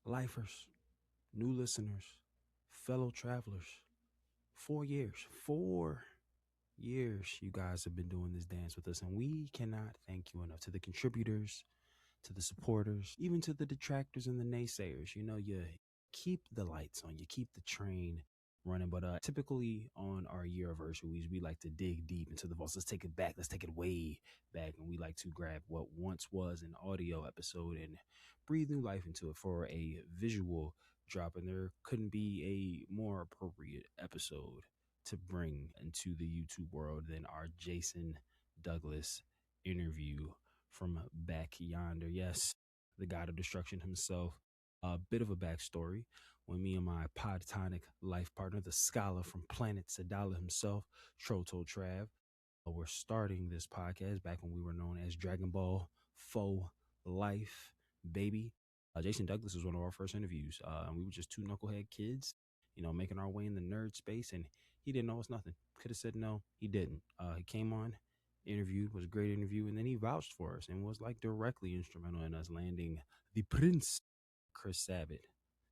lifers, new listeners, fellow travelers. 4 years. 4 years you guys have been doing this dance with us, and we cannot thank you enough. To the contributors, to the supporters, even to the detractors and the naysayers. You keep the lights on, you keep the train running. But typically on our year anniversaries, we like to dig deep into the vaults. Let's take it back. Let's take it way back. And we like to grab what once was an audio episode and breathe new life into it for a visual drop. And there couldn't be a more appropriate episode to bring into the YouTube world than our Jason Douglas interview from back yonder. Yes, the god of destruction himself. A bit of a backstory. When me and my podtonic life partner, the scholar from planet Sadala himself, Troto Trav, were starting this podcast back when we were known as Dragon Ball Faux Life, baby. Jason Douglas was one of our first interviews. And we were just two knucklehead kids, making our way in the nerd space. And he didn't know us nothing. Could have said no. He didn't. He came on, interviewed, was a great interview. And then he vouched for us and was like directly instrumental in us landing the Prince, Chris Sabat,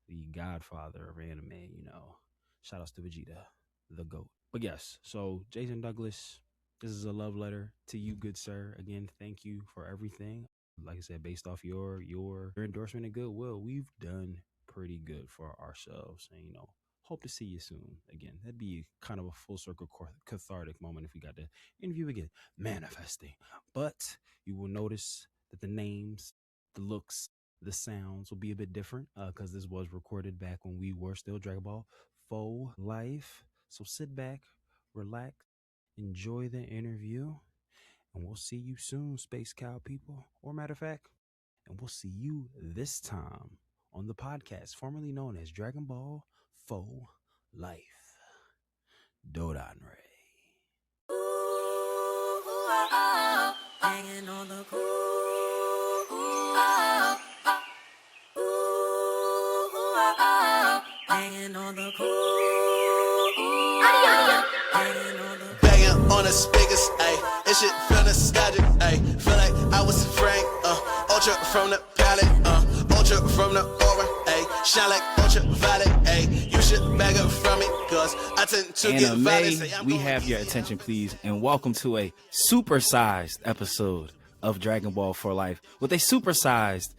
the godfather of anime. Shout outs to Vegeta, the GOAT. But yes, so Jason Douglas, this is a love letter to you, good sir. Again, thank you for everything. Like I said, based off your endorsement and goodwill, we've done pretty good for ourselves. And, hope to see you soon again. That'd be kind of a full circle cathartic moment if we got to interview again, manifesting. But you will notice that the names, the looks, the sounds will be a bit different because this was recorded back when we were still Dragon Ball Faux Life. So sit back, relax, enjoy the interview, and we'll see you soon, Space Cow people. Or matter of fact, and we'll see you this time on the podcast formerly known as Dragon Ball Faux Life. Dodon Ray. Hanging on the hanging on the banging on the speakers, ayy. It shit feel nostalgic, ayy. Feel like I was Frank, ultra from the palette, ultra from the aura, ayy. Shine like ultraviolet, ayy. You should bag up from me, cause I tend to get violent. We have your attention, please, and welcome to a supersized episode of Dragon Ball for Life with a supersized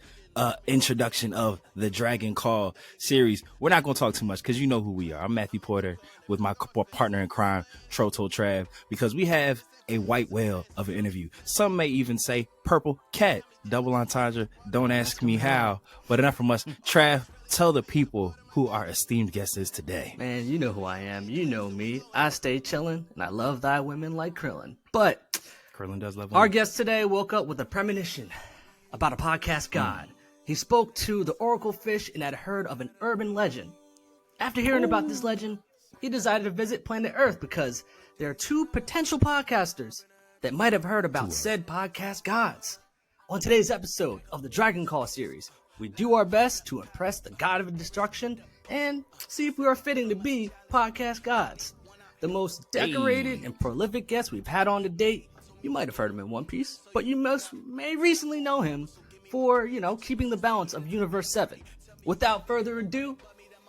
introduction of the Dragon Call series. We're not going to talk too much because you know who we are. I'm Matthew Porter with my partner in crime, Troto Trav, because we have a white whale of an interview. Some may even say purple cat. Double entendre. Don't ask me how. But enough from us. Trav, tell the people who our esteemed guest is today. Man, you know who I am. You know me. I stay chillin', and I love thy women like Krillin. But Krillin does love our women. guest today woke up with a premonition about a podcast god. He spoke to the Oracle Fish and had heard of an urban legend. After hearing about this legend, he decided to visit planet Earth because there are two potential podcasters that might have heard about said podcast gods. On today's episode of the Dragon Call series, we do our best to impress the god of destruction and see if we are fitting to be podcast gods. The most decorated and prolific guest we've had on to date. You might have heard him in One Piece, but you may recently know him for, keeping the balance of Universe 7. Without further ado,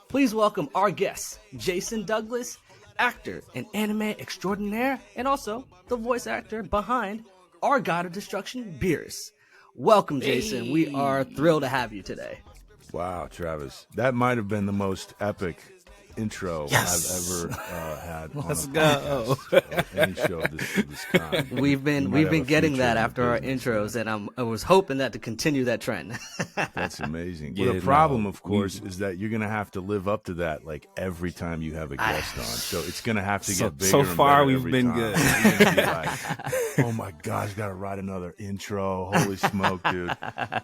please welcome our guest, Jason Douglas, actor and anime extraordinaire, and also the voice actor behind our God of Destruction, Beerus. Welcome, Jason. We are thrilled to have you today. Wow, Travis. That might have been the most epic intro I've ever had on Let's a go. podcast, any show of this kind. We've been getting that after our intros, and I was hoping that to continue that trend. That's amazing. Yeah, Well, the problem, of course, is that you're going to have to live up to that like every time you have a guest on. So it's going to have to get bigger. So and far, better we've every been time. good. You're gonna be like, oh my gosh, got to write another intro. Holy smoke, dude.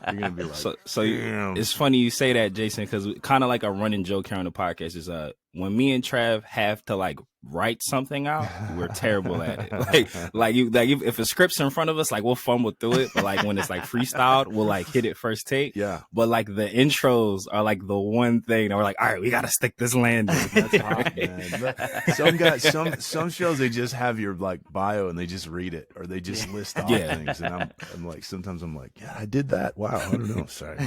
You're going to be like, So damn. it's funny you say that, Jason, because kind of like a running joke here on the podcast is when me and Trav have to like write something out, we're terrible at it. If a script's in front of us, like we'll fumble through it, but like when it's like freestyled, we'll like hit it first take. Yeah. But like the intros are like the one thing that we're like, all right, we gotta stick this landing. That's hot, man. Some shows, they just have your like bio and they just read it, or they just list off things. And I'm like, sometimes I'm like, yeah, I did that. Wow, I don't know. Sorry.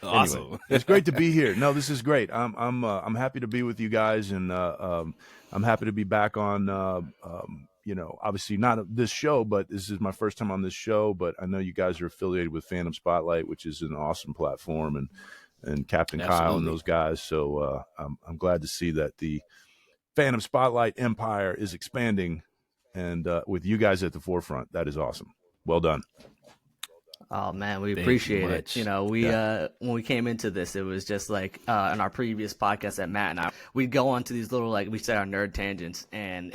Awesome. Anyway, it's great to be here. No, this is great. I'm happy to be with you guys, and I'm happy to be back on. Obviously not this show, but this is my first time on this show. But I know you guys are affiliated with Phantom Spotlight, which is an awesome platform, and Captain Kyle and those guys. So I'm glad to see that the Phantom Spotlight empire is expanding, and with you guys at the forefront. That is awesome. Well done. Oh man, we appreciate it. When we came into this, it was just like in our previous podcast that Matt and I, we'd go on to these little, like we said, our nerd tangents, and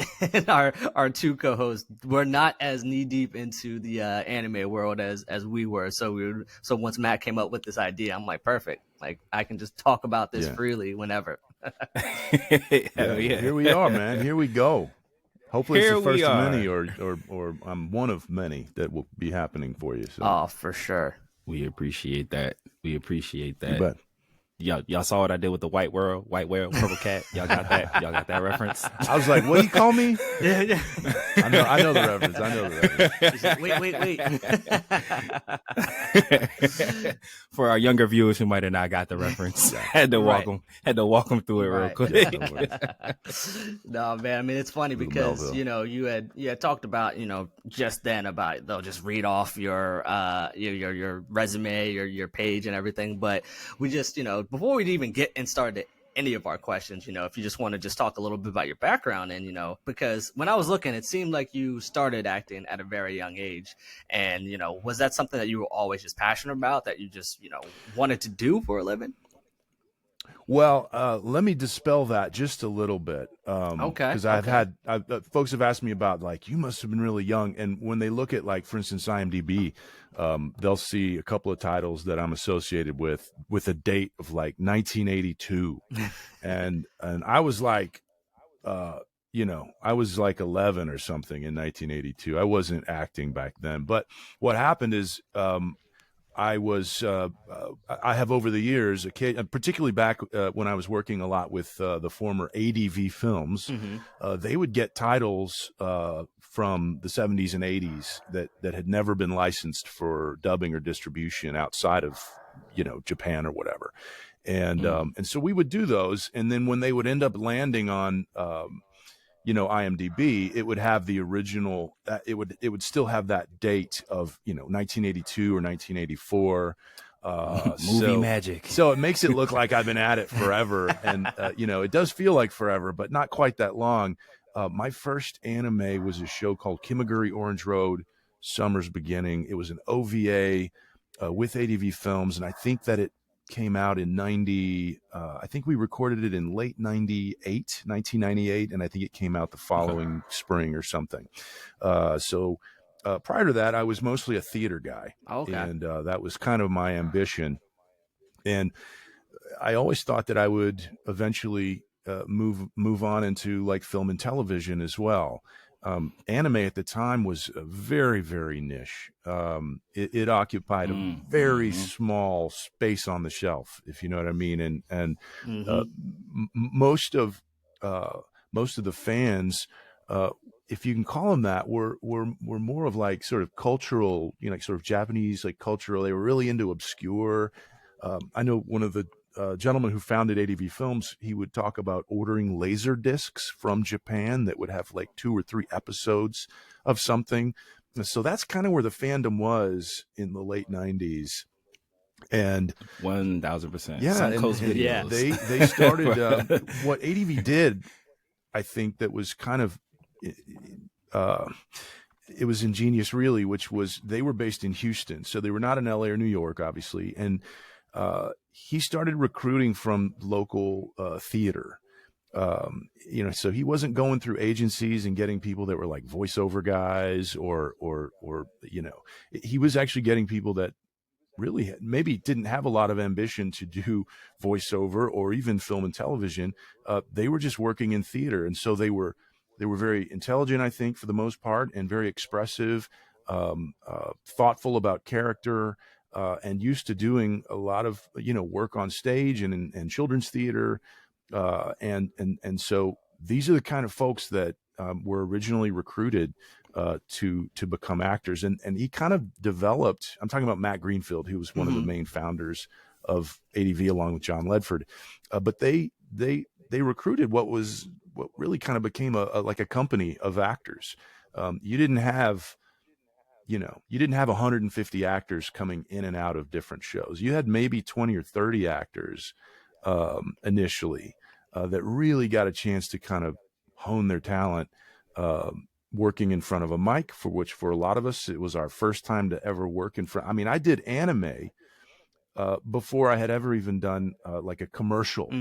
our two co-hosts were not as knee deep into the anime world as we were. So once Matt came up with this idea, I'm like, perfect. Like I can just talk about this freely whenever. Here we are, man. Here we go. Hopefully Here it's the first we of are. many, or I'm one of many that will be happening for you. So. Oh, for sure. We appreciate that. You bet. Y'all saw what I did with the white whale, purple cat. Y'all got that? Y'all got that reference? I was like, what do you call me? Yeah. I know the reference. Wait. For our younger viewers who might have not got the reference, had to walk them through it real quick. Yeah, No, man. I mean, it's funny because Melville. you had talked about just then about they'll just read off your resume, your page, and everything. But we just before we'd even get and started any of our questions, if you just want to just talk a little bit about your background, and because when I was looking, it seemed like you started acting at a very young age, and was that something that you were always just passionate about, that you just wanted to do for a living? Well, let me dispel that just a little bit. Okay. Because folks have asked me about, like, you must have been really young. And when they look at, like, for instance, IMDb, they'll see a couple of titles that I'm associated with a date of like 1982. and I was like, I was like 11 or something in 1982. I wasn't acting back then. But what happened is, I have over the years, particularly back when I was working a lot with the former ADV Films, they would get titles from the 70s and 80s that had never been licensed for dubbing or distribution outside of, Japan or whatever. And so we would do those. And then when they would end up landing on, IMDb, it would have the original, it would still have that date of, 1982 or 1984. Movie magic. So it makes it look like I've been at it forever. And, it does feel like forever, but not quite that long. My first anime was a show called Kimaguri Orange Road, Summer's Beginning. It was an OVA with ADV Films. And I think that it came out in 90, I think we recorded it in late 1998, and I think it came out the following spring or something. So prior to that, I was mostly a theater guy. Okay. And that was kind of my ambition. And I always thought that I would eventually move on into like film and television as well. Anime at the time was very, very niche. It occupied a very small space on the shelf, if you know what I mean. And most of the fans, if you can call them that, were more of like sort of cultural, like sort of Japanese, like cultural. They were really into obscure. I know one of the gentleman who founded ADV Films, he would talk about ordering laser discs from Japan that would have like 2 or 3 episodes of something. And so that's kind of where the fandom was in the late 90s. And 1000%. Yeah, Suncoast and videos. They started what ADV did. I think that was kind of it was ingenious, really, which was they were based in Houston, so they were not in LA or New York, obviously, and he started recruiting from local theater. So he wasn't going through agencies and getting people that were like voiceover guys or he was actually getting people that really maybe didn't have a lot of ambition to do voiceover or even film and television. They were just working in theater, and so they were very intelligent, I think, for the most part, and very expressive, thoughtful about character, and used to doing a lot of work on stage and children's theater, and so these are the kind of folks that were originally recruited to become actors, and he kind of developed. I'm talking about Matt Greenfield, who was one of the main founders of ADV, along with John Ledford. But they recruited what really kind of became like a company of actors. You didn't have 150 actors coming in and out of different shows. You had maybe 20 or 30 actors initially that really got a chance to kind of hone their talent, working in front of a mic, for a lot of us, it was our first time to ever work in front. I mean, I did anime before I had ever even done like a commercial,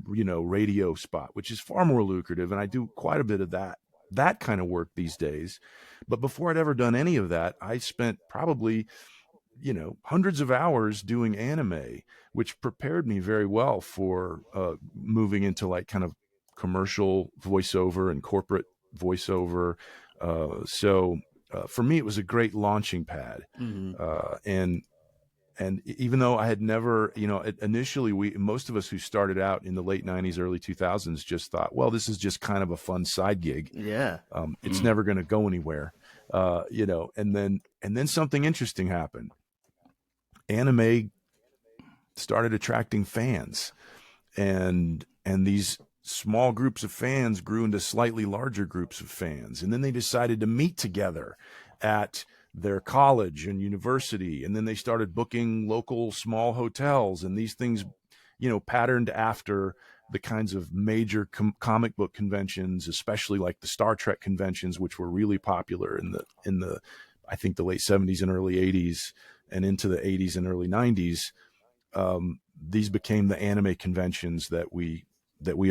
radio spot, which is far more lucrative. And I do quite a bit of that kind of work these days. But before I'd ever done any of that, I spent probably, hundreds of hours doing anime, which prepared me very well for moving into like kind of commercial voiceover and corporate voiceover. So for me, it was a great launching pad. And even though I had never, initially most of us who started out in the late 90s, early 2000s just thought, well, this is just kind of a fun side gig. Yeah. It's never going to go anywhere. And then something interesting happened. Anime started attracting fans, and these small groups of fans grew into slightly larger groups of fans. And then they decided to meet together at their college and university. And then they started booking local small hotels, and these things, patterned after the kinds of major comic book conventions, especially like the Star Trek conventions, which were really popular in the, I think, the late 70s and early 80s and into the 80s and early 90s. These became the anime conventions that we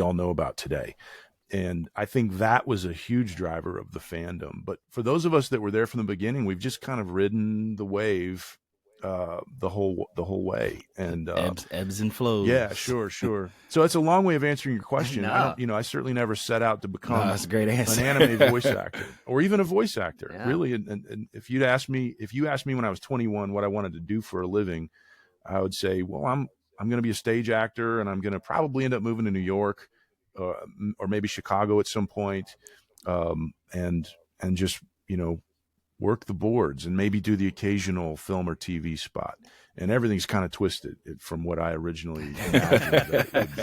all know about today. And I think that was a huge driver of the fandom. But for those of us that were there from the beginning, we've just kind of ridden the wave the whole way. And ebbs and flows. Yeah, sure. So it's a long way of answering your question. No. I certainly never set out to become that's a great answer. an anime voice actor or even a voice actor. Yeah. Really. And if you asked me when I was 21 what I wanted to do for a living, I would say, well, I'm going to be a stage actor, and I'm going to probably end up moving to New York, or maybe Chicago at some point, and just work the boards and maybe do the occasional film or TV spot. And everything's kind of twisted from what I originally imagined that it would be.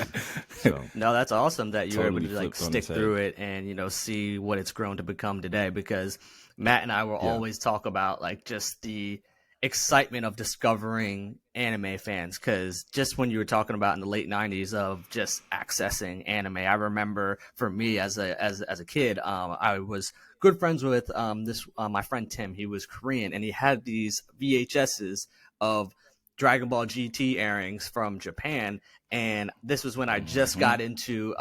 So. No, that's awesome that you're Totally able to like flipped on stick its head. through it and see what it's grown to become today. Because Matt and I will always talk about like just the excitement of discovering anime fans, because just when you were talking about in the late 90s of just accessing anime, I remember for me as a kid, I was good friends with my friend Tim. He was Korean, and he had these VHSs of Dragon Ball GT airings from Japan, and this was when I just got into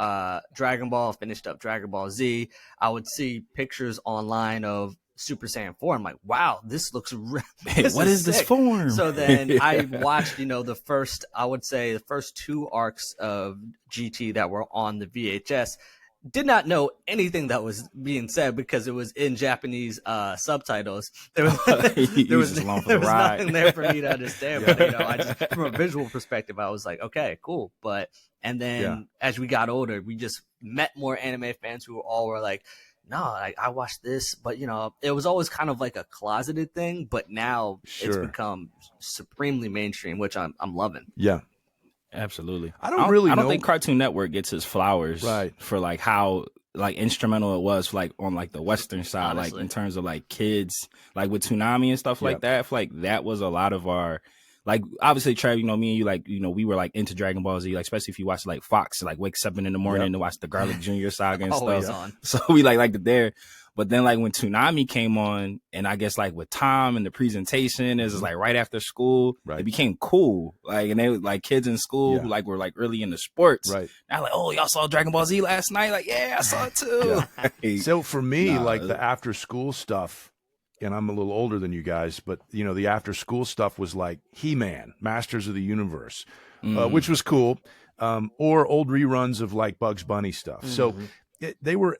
Dragon Ball, finished up Dragon Ball Z. I would see pictures online of Super Saiyan 4. I'm like, wow, this looks What is this sick. form? So then I watched, the first two arcs of GT that were on the VHS. Did not know anything that was being said because it was in Japanese subtitles. There was nothing there for me to understand. But I just, from a visual perspective, I was like, okay, cool. And then as we got older, we just met more anime fans who were like, no, I watched this, but it was always kind of like a closeted thing. But now it's become supremely mainstream, which I'm loving. Yeah. Absolutely. I don't think Cartoon Network gets its flowers Right. for like how like instrumental it was like on like the Western side, Honestly. like in terms of like kids, like with Toonami and stuff like that. I feel like that was a lot of our, like obviously Trev, me and you, like, we were like into Dragon Ball Z, like especially if you watch like Fox, like wakes up in the morning to watch the Garlic Jr. saga and Always stuff. on. So we liked it there. But then like when Toonami came on, and I guess like with Tom and the presentation, it was like right after school, Right. it became cool. Like, and they like kids in school who like were like really into sports. Right. Now like, oh, y'all saw Dragon Ball Z last night? Like, yeah, I saw it too. So for me, Nah, like the after school stuff and I'm a little older than you guys, but you know, the after school stuff was like He-Man, Masters of the Universe, which was cool, or old reruns of like Bugs Bunny stuff. So they were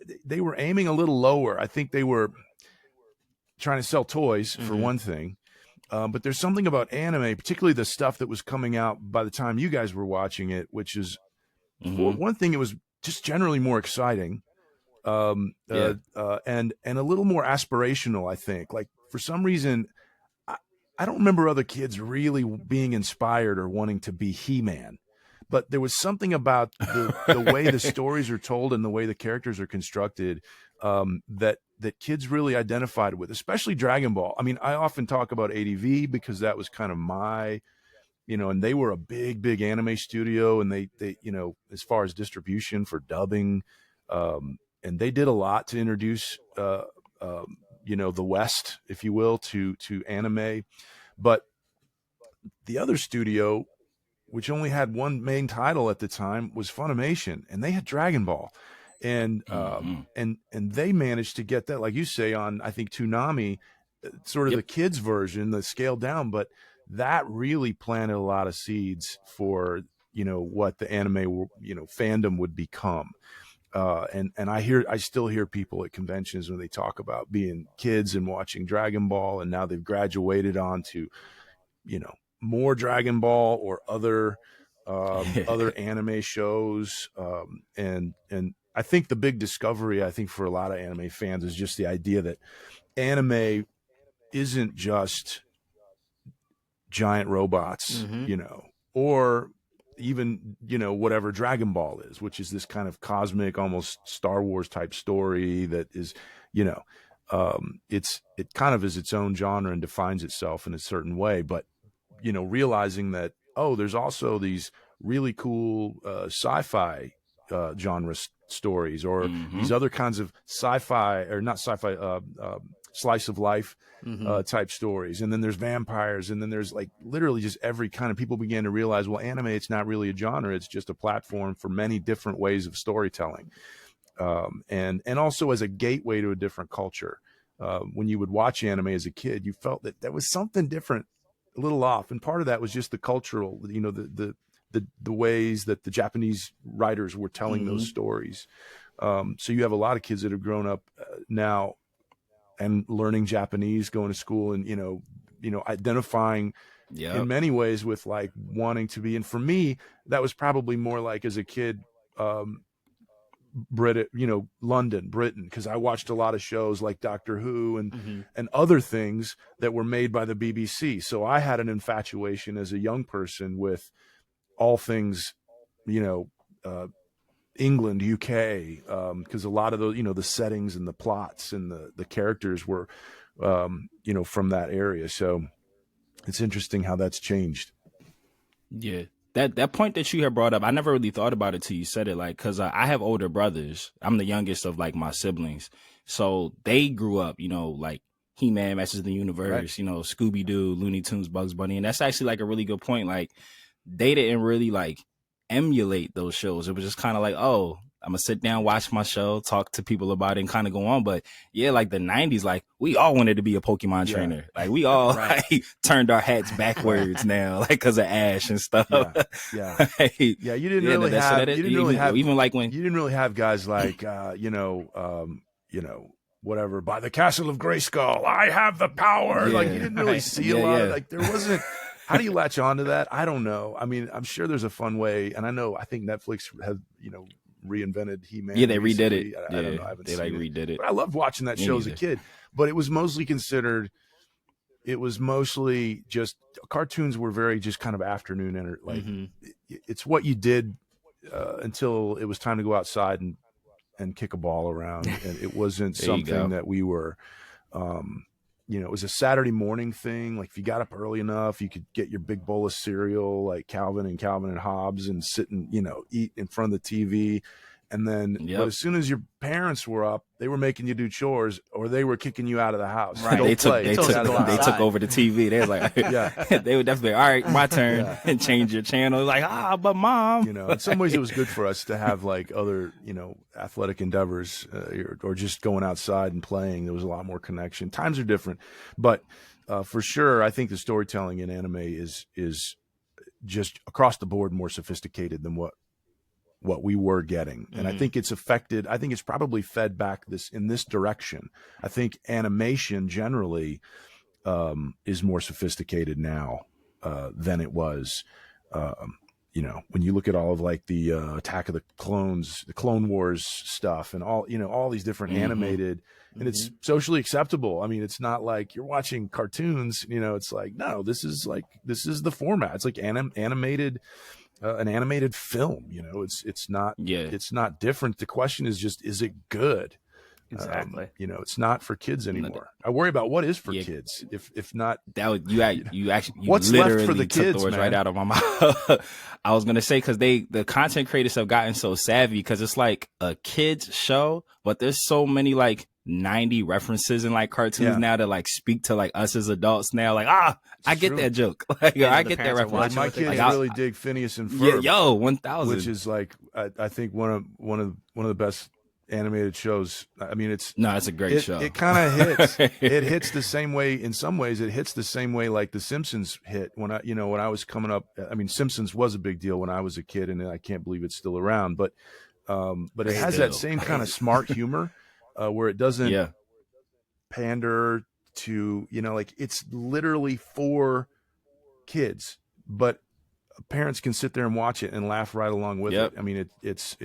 aiming a little lower. I think they were trying to sell toys for one thing. But there's something about anime, particularly the stuff that was coming out by the time you guys were watching it, which is one thing, it was just generally more exciting, and a little more aspirational, I think. Like, for some reason, I don't remember other kids really being inspired or wanting to be He-Man. But there was something about the way the stories are told and the way the characters are constructed, that kids really identified with, especially Dragon Ball. I mean, I often talk about ADV because that was kind of my, you know, and they were a big anime studio, and they you know, as far as distribution for dubbing, and they did a lot to introduce you know, the West, if you will, to anime. But the other studio, which only had one main title at the time, was Funimation, and they had Dragon Ball, and and they managed to get that, like you say, on, I think, Toonami, sort of the kids version, the scaled down, but that really planted a lot of seeds for, you know, what the anime, you know, fandom would become. And I still hear people at conventions when they talk about being kids and watching Dragon Ball, and now they've graduated on to, you know, more Dragon Ball or other other anime shows, and I think the big discovery, I think, for a lot of anime fans is just the idea that anime isn't just giant robots, you know, or even, you know, whatever Dragon Ball is, which is this kind of cosmic, almost Star Wars type story that is, you know, it kind of is its own genre and defines itself in a certain way. But, you know, realizing that, oh, there's also these really cool sci-fi genre stories, or these other kinds of sci-fi, or not sci-fi, slice of life type stories. And then there's vampires, and then there's like literally just every kind of, people began to realize, well, anime, it's not really a genre, it's just a platform for many different ways of storytelling, and also as a gateway to a different culture. When you would watch anime as a kid, you felt that there was something different, a little off, and part of that was just the cultural, you know, the ways that the Japanese writers were telling those stories. So you have a lot of kids that have grown up now and learning Japanese, going to school, and, you know, identifying in many ways with like wanting to be. And for me, that was probably more like as a kid, London, Britain, because I watched a lot of shows like Doctor Who and other things that were made by the BBC. So I had an infatuation as a young person with all things, you know, England, UK, because a lot of those, you know, the settings and the plots and the characters were, you know, from that area. So it's interesting how that's changed. Yeah. That point that you had brought up, I never really thought about it till you said it. Like, cause I have older brothers. I'm the youngest of like my siblings. So they grew up, you know, like He-Man, Masters of the Universe, right, you know, Scooby-Doo, Looney Tunes, Bugs Bunny. And that's actually like a really good point. Like, they didn't really like emulate those shows. It was just kind of like, oh, I'm gonna sit down, watch my show, talk to people about it, and kind of go on. But yeah, like the 90s, like we all wanted to be a Pokemon trainer. Like we all like turned our hats backwards now, like because of Ash and stuff. Yeah. You didn't really have even like when you didn't really have guys like you know, whatever, by the Castle of Grayskull, I have the power. Like you didn't really see a lot of, like, there wasn't. How do you latch on to that? I don't know. I mean, I'm sure there's a fun way, and I think Netflix has, you know, reinvented He-Man. Yeah, they redid it. I don't know. I haven't they seen redid it. But I loved watching that show as a kid. But it was mostly just cartoons were very just kind of afternoon like it's what you did until it was time to go outside and kick a ball around, and it wasn't something that we were. You know, it was a Saturday morning thing. Like if you got up early enough, you could get your big bowl of cereal, like Calvin and Hobbes, and sit and, you know, eat in front of the TV. And then, but as soon as your parents were up, they were making you do chores, or they were kicking you out of the house. Right. They took over the TV. They was like, they would definitely, all right, my turn, and change your channel. Like, but mom, in some ways it was good for us to have like other, athletic endeavors, or just going outside and playing. There was a lot more connection. Times are different, but for sure, I think the storytelling in anime is just across the board more sophisticated than what we were getting. And I think it's affected, I think it's probably fed back in this direction. I think animation generally is more sophisticated now than it was. When you look at all of like the Attack of the Clones, the Clone Wars stuff, and all these different animated, and it's socially acceptable. I mean, it's not like you're watching cartoons, it's like, no, this is the format. It's like animated, an animated film. It's not different. The question is just, is it good? Exactly. It's not for kids anymore. I worry about what is for kids. If not, that you what's literally left for the took kids, the words man? right out of my mouth. I was gonna say, because the content creators have gotten so savvy, because it's like a kids show, but there's so many like 90 references in like cartoons now that like speak to like us as adults now. Like, I get that joke. Like, I get that reference. Like, my kids really dig Phineas and Ferb. 1000. Which is like, I think one of the best animated shows. I mean, it's a great show. It kind of hits. It hits the same way. In some ways, it hits the same way like The Simpsons hit when I was coming up. I mean, Simpsons was a big deal when I was a kid, and I can't believe it's still around. But it has that same kind of smart humor where it doesn't pander to like, it's literally for kids, but parents can sit there and watch it and laugh right along with it. I mean, it's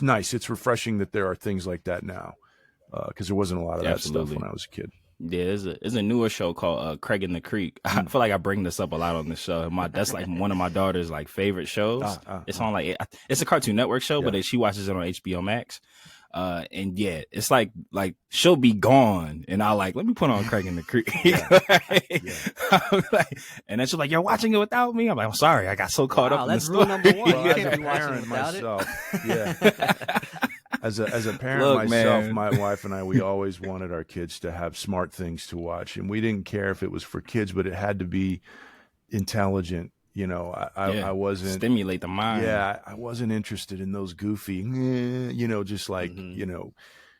nice. It's refreshing that there are things like that now, because there wasn't a lot of that stuff when I was a kid. Yeah, there's a newer show called Craig and the Creek. I feel like I bring this up a lot on the show. That's like one of my daughter's like favorite shows. It's on like, it's a Cartoon Network show, but she watches it on HBO Max. And it's like she'll be gone, and I'll like, let me put on Craig and the Creek. And then she's like, you're watching it without me? I'm like, I'm sorry, I got so caught up in the story. That's rule number one. Well, You as can't a be watching parent without myself, as a parent Look, myself, man. my wife and I, we always wanted our kids to have smart things to watch, and we didn't care if it was for kids, but it had to be intelligent. I wasn't stimulate the mind. Yeah, I wasn't interested in those goofy, just like,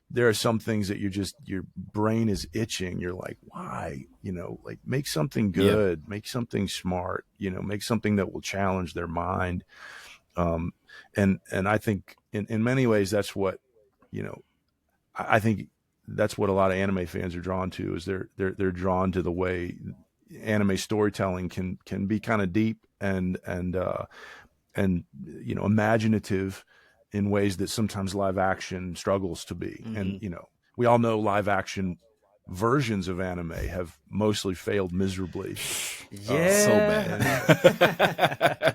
there are some things that your brain is itching. You're like, why? Like, make something good, make something smart, make something that will challenge their mind. And I think in many ways, that's what, I think that's what a lot of anime fans are drawn to, is they're drawn to the way anime storytelling can be kind of deep and imaginative in ways that sometimes live action struggles to be. And we all know live action versions of anime have mostly failed miserably. So bad.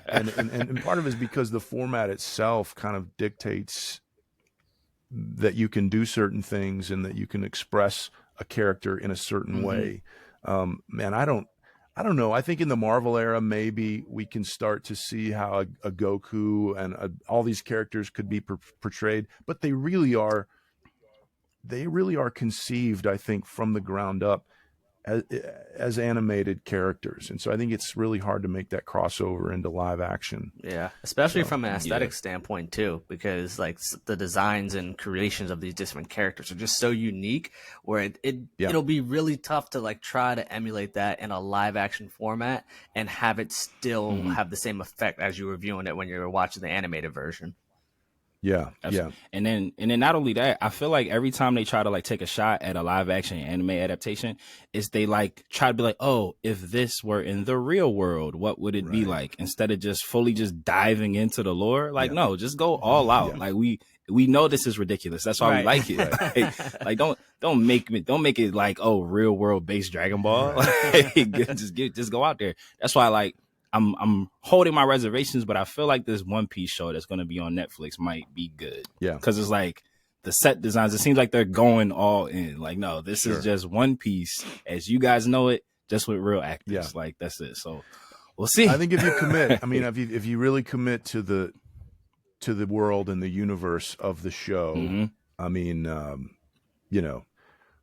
And part of it is because the format itself kind of dictates that you can do certain things and that you can express a character in a certain way. Man, I don't know. I think in the Marvel era, maybe we can start to see how a Goku and all these characters could be portrayed, but they really are conceived, I think, from the ground up as animated characters. And so I think it's really hard to make that crossover into live action. Yeah, especially from an aesthetic standpoint too, because like the designs and creations of these different characters are just so unique, where it'll be really tough to like try to emulate that in a live action format and have it still have the same effect as you were viewing it when you were watching the animated version. Yeah. And then not only that, I feel like every time they try to like take a shot at a live action anime adaptation, is they like try to be like, oh, if this were in the real world, what would it be like? Instead of just fully just diving into the lore. Like, no, just go all out. Like we know this is ridiculous. That's why we like it. Like don't make it like, oh, real world based Dragon Ball. Like, just go out there. That's why like I'm holding my reservations, but I feel like this One Piece show that's going to be on Netflix might be good. Yeah. Because it's like the set designs, it seems like they're going all in. Like, no, this is just One Piece as you guys know it, just with real actors. Yeah. Like, that's it. So we'll see. I think if you commit, I mean, if you really commit to to the world and the universe of the show. Mm-hmm. I mean, you know,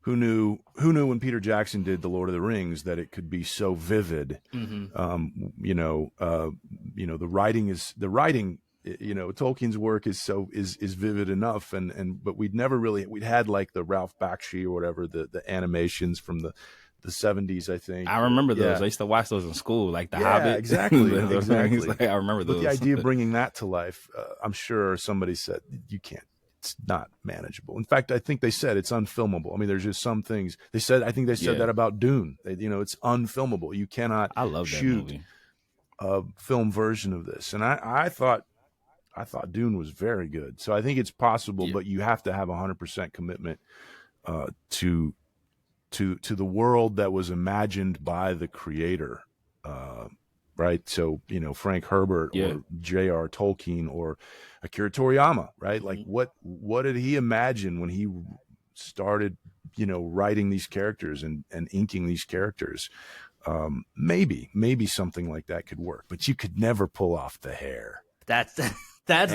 who knew when Peter Jackson did The Lord of the Rings that it could be so vivid? Mm-hmm. You know, the writing, you know, Tolkien's work is vivid enough, but we'd had like the Ralph Bakshi or whatever, the animations from the 70s, I think. I remember those. Yeah. I used to watch those in school, like The Yeah, Hobbit. exactly. Exactly. Like, I remember those. But the idea of bringing that to life, I'm sure somebody said, you can't, it's not manageable. In fact, I think they said it's unfilmable. I mean, there's just some things they said. I think they said that about Dune. You know, it's unfilmable. You cannot I love that shoot movie. a film version of this. And I thought Dune was very good. So I think it's possible, but you have to have 100% commitment to the world that was imagined by the creator, right? So, you know, Frank Herbert or J.R. Tolkien or Akira Toriyama, right? Like what did he imagine when he started, you know, writing these characters and inking these characters? Maybe something like that could work, but you could never pull off the hair. That's that's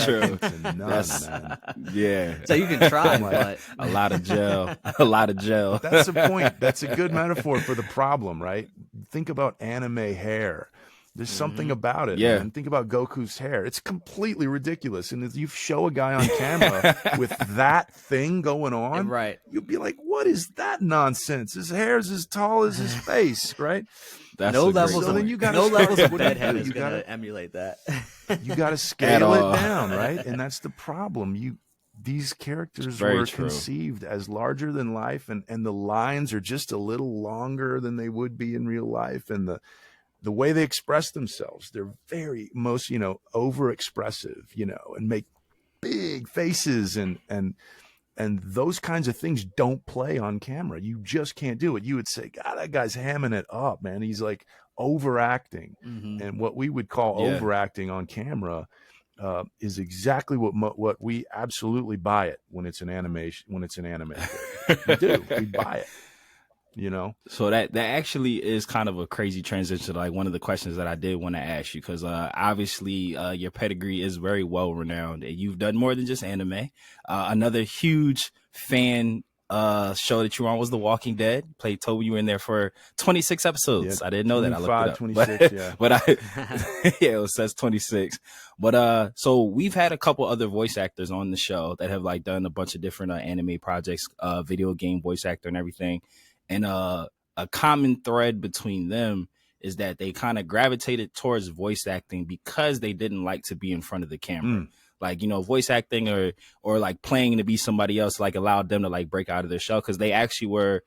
true. Man. Yeah. So you can try, but a lot of gel. A lot of gel. That's the point. That's a good metaphor for the problem, right? Think about anime hair. There's something about it. Yeah. Man. Think about Goku's hair. It's completely ridiculous. And if you show a guy on camera with that thing going on, right, you'd be like, what is that nonsense? His hair's as tall as his face, right? That's no levels. So then you gotta, no levels of what do you bedhead do? is You going gotta- to emulate that. You got to scale it down, right? And that's the problem. These characters were conceived as larger than life, and the lines are just a little longer than they would be in real life, and the way they express themselves, they're very over expressive, and make big faces and those kinds of things don't play on camera. You just can't do it. You would say, God, that guy's hamming it up, man. He's like overacting. And what we would call overacting on camera is exactly what we absolutely buy it when it's an animation, when it's an anime. We do. We buy it. So that actually is kind of a crazy transition to like one of the questions that I did want to ask you, because obviously your pedigree is very well renowned and you've done more than just anime. Another huge fan show that you were on was The Walking Dead. Told you were in there for 26 episodes. I didn't know that. I looked it up. 26, but it says 26. But so we've had a couple other voice actors on the show that have like done a bunch of different anime projects, video game voice actor and everything. And a common thread between them is that they kind of gravitated towards voice acting because they didn't like to be in front of the camera. Like, voice acting or like playing to be somebody else, like allowed them to like break out of their shell, because they actually were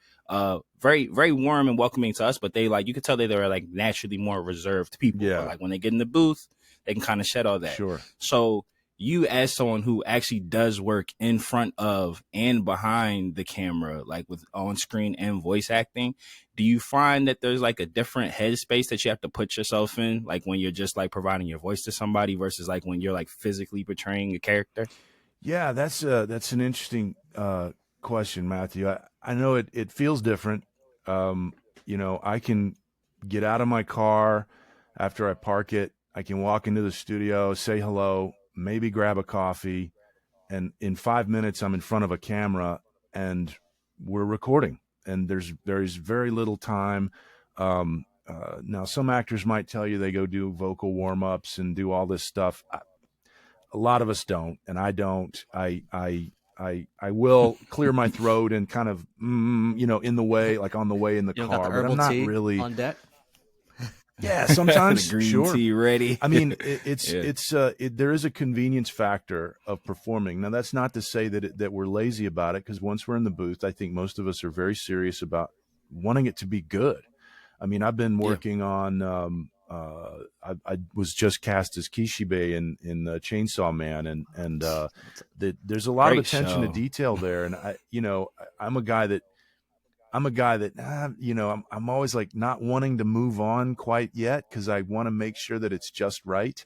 very, very warm and welcoming to us. But they you could tell they were like naturally more reserved people. Yeah. But, like when they get in the booth, they can kind of shed all that. Sure. So you, as someone who actually does work in front of and behind the camera, like with on screen and voice acting, do you find that there's like a different headspace that you have to put yourself in, like when you're just like providing your voice to somebody versus like when you're like physically portraying a character? Yeah, that's an interesting question, Matthew. I know it feels different. I can get out of my car after I park it. I can walk into the studio, say hello, maybe grab a coffee, and in 5 minutes I'm in front of a camera and we're recording, and there's very little time. Now some actors might tell you they go do vocal warm-ups and do all this stuff. A lot of us don't, and I don't. I will clear my throat and kind of in the way, like on the way in the car, got the but herbal I'm not tea really on deck. Yeah, sometimes The green sure. tea ready. I mean, there is a convenience factor of performing. Now, that's not to say that we're lazy about it, because once we're in the booth, I think most of us are very serious about wanting it to be good. I mean, I've been working on. I was just cast as Kishibe in Chainsaw Man, and there's a lot Great of attention show. to detail there. And I'm a guy that I'm always like not wanting to move on quite yet, because I want to make sure that it's just right.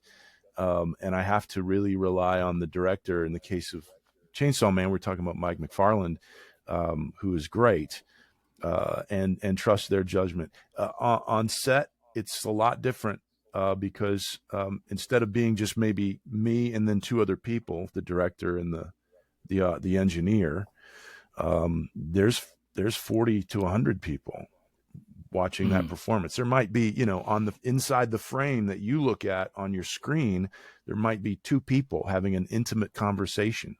And I have to really rely on the director. In the case of Chainsaw Man, we're talking about Mike McFarland, who is great, and trust their judgment. On set, it's a lot different. because instead of being just maybe me and then two other people, the director and the engineer, there's 40 to 100 people watching that performance. There might be, on the inside the frame that you look at on your screen, there might be two people having an intimate conversation.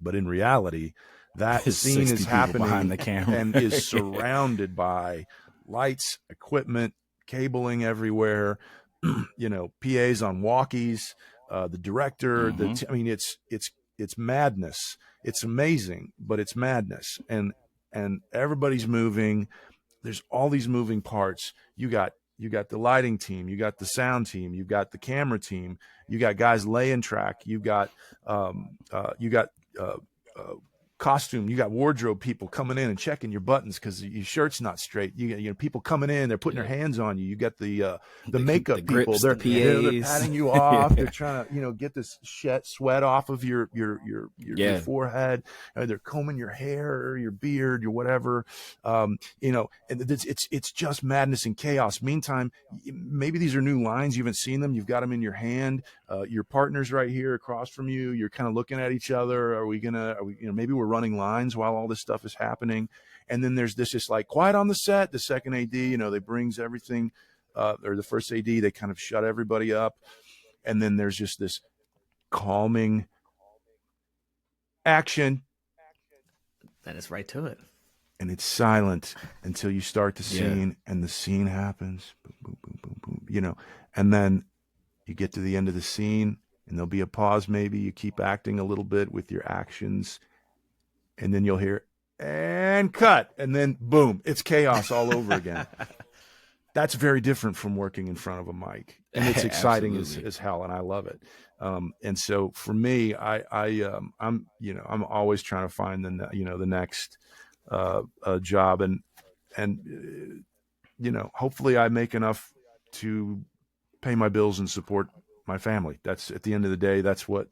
But in reality, that scene is happening behind the camera and is surrounded by lights, equipment, cabling everywhere, PAs on walkies, the director, it's madness. It's amazing, but it's madness. And everybody's moving. There's all these moving parts. You got the lighting team, you got the sound team, you got the camera team, you got guys laying track, you got costume, you got wardrobe people coming in and checking your buttons because your shirt's not straight. You got people coming in, they're putting their hands on you. You got the makeup the grips, people, they're patting you off. They're trying to get this sweat off of your forehead. They're combing your hair or your beard, your whatever. And it's just madness and chaos. Meantime, maybe these are new lines, you haven't seen them, you've got them in your hand. Your partner's right here across from you. You're kind of looking at each other. Are we maybe we're running lines while all this stuff is happening. And then there's this just like quiet on the set. The second AD, they brings everything, or the first AD, they kind of shut everybody up. And then there's just this calming action. Then it's right to it. And it's silent until you start the scene and the scene happens. Boom, boom, boom, boom, boom, and then you get to the end of the scene and there'll be a pause. Maybe you keep acting a little bit with your actions. And then you'll hear, and cut. And then, boom, it's chaos all over again. That's very different from working in front of a mic. And it's exciting as hell, and I love it. And so for me, I'm always trying to find the next job. And hopefully I make enough to pay my bills and support my family. That's, at the end of the day, that's what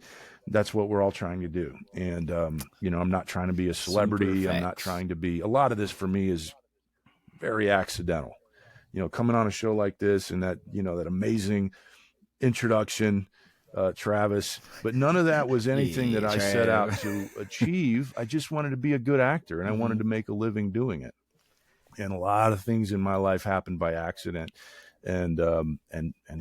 we're all trying to do. And, I'm not trying to be a celebrity. I'm not trying to be, a lot of this for me is very accidental, coming on a show like this and that, that amazing introduction, Travis, but none of that was anything that I set out to achieve. I just wanted to be a good actor and I wanted to make a living doing it. And a lot of things in my life happened by accident. And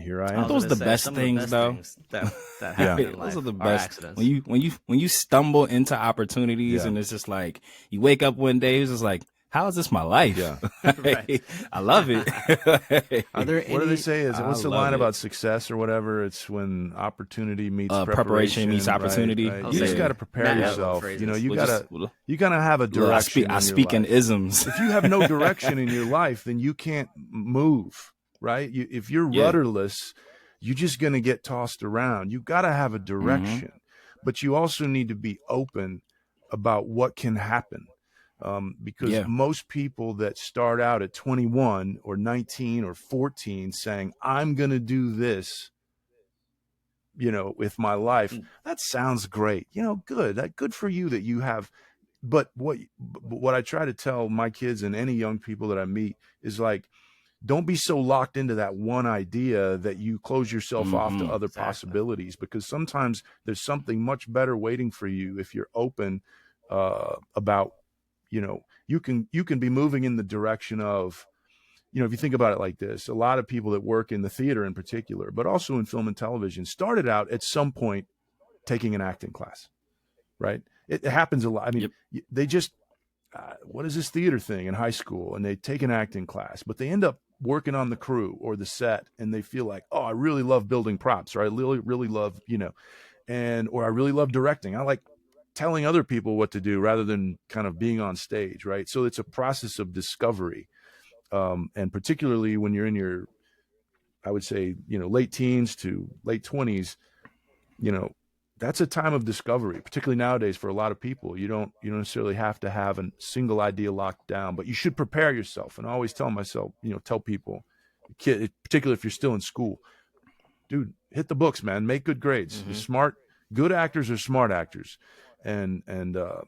here I am. Those are the best things, though. That happen in life. Those are the are best. accidents. When you stumble into opportunities and it's just like you wake up one day, it's just like, how is this my life? Yeah. Right. I love it. Are there what do they say? What's the line it. about success or whatever? It's when opportunity meets preparation meets opportunity. Right. Oh, You just yeah. got to prepare Matt yourself. phrases. You gotta have a direction. I speak in isms. If you have no direction in your life, then you can't move. Right? If you're rudderless, you're just going to get tossed around. You got to have a direction, but you also need to be open about what can happen. Because most people that start out at 21 or 19 or 14 saying, I'm going to do this, with my life, that sounds great. Good. Good for you that you have. But what I try to tell my kids and any young people that I meet is like, don't be so locked into that one idea that you close yourself off to other possibilities, because sometimes there's something much better waiting for you if you're open about, you can be moving in the direction of, if you think about it like this, a lot of people that work in the theater in particular, but also in film and television, started out at some point taking an acting class, right? It happens a lot. I mean, they just, what is this theater thing in high school? And they take an acting class, but they end up working on the crew or the set, and they feel like, oh, I really love building props, or I really, really love, or I really love directing. I like telling other people what to do rather than kind of being on stage, right? So it's a process of discovery. And particularly when you're in your, I would say, late teens to late 20s, that's a time of discovery, particularly nowadays for a lot of people. You don't necessarily have to have a single idea locked down, but you should prepare yourself. And I always tell myself, tell people, particularly if you're still in school, dude, hit the books, man, make good grades. You're smart, good actors are smart actors. And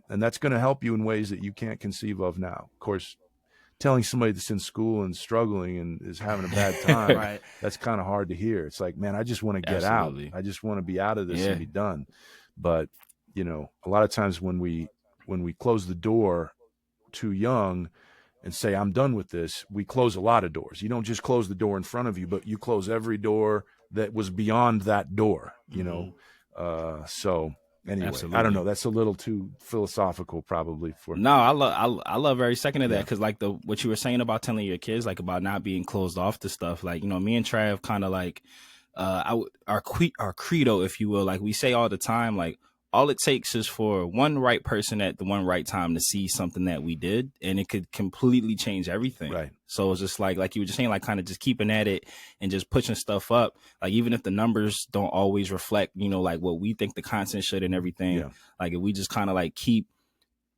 that's going to help you in ways that you can't conceive of now. Of course, telling somebody that's in school and struggling and is having a bad time, Right. that's kind of hard to hear. It's like, man, I just want to get Absolutely. out. I just want to be out of this Yeah. and be done. But, you know, a lot of times when we close the door too young and say, I'm done with this, we close a lot of doors. You don't just close the door in front of you, but you close every door that was beyond that door, you know? So anyway, Absolutely. I don't know. That's a little too philosophical probably for. No, I love every second of that, because like what you were saying about telling your kids, like about not being closed off to stuff, like, you know, me and Trav kind of like our credo, if you will, like we say all the time, like all it takes is for one right person at the one right time to see something that we did, and it could completely change everything. Right. So it's just like you were just saying, like kind of just keeping at it and just pushing stuff up. Like even if the numbers don't always reflect, you know, like what we think the content should and everything, like if we just kind of like keep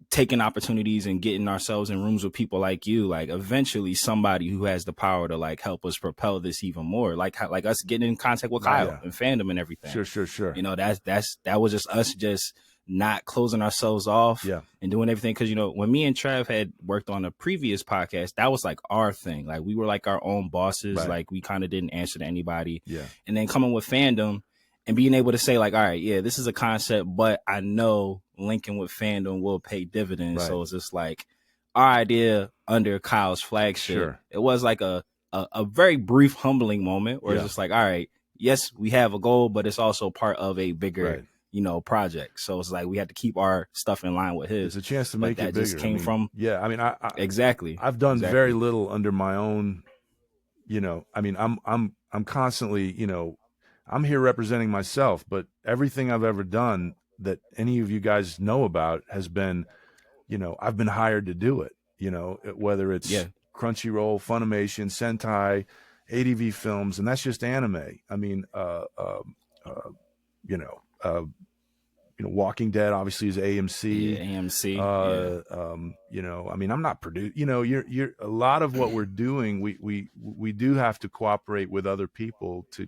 taking opportunities and getting ourselves in rooms with people like you, like eventually somebody who has the power to like help us propel this even more, like us getting in contact with Kyle and fandom and everything. Sure. You know, that was just us just not closing ourselves off and doing everything. Cause you know, when me and Trav had worked on a previous podcast, that was like our thing. Like we were like our own bosses. Right. Like we kind of didn't answer to anybody. Yeah. And then coming with fandom and being able to say like, all right, yeah, this is a concept, but I know linking with fandom will pay dividends. Right. So it's just like our idea under Kyle's flagship. Sure. It was like a very brief, humbling moment where it's just like, all right, yes, we have a goal, but it's also part of a bigger, you know, project. So it's like we had to keep our stuff in line with his. It's a chance to make it bigger. That just came from. Yeah, I mean, I exactly. I've done very little under my own. You know, I mean, I'm constantly, you know, I'm here representing myself, but everything I've ever done that any of you guys know about has been, you know, I've been hired to do it, you know, whether it's Crunchyroll, Funimation, Sentai, ADV Films, and that's just anime. I mean, you know, Walking Dead obviously is AMC. AMC. You know, I mean, I'm not produced. You know, you're a lot of what we're doing. We do have to cooperate with other people to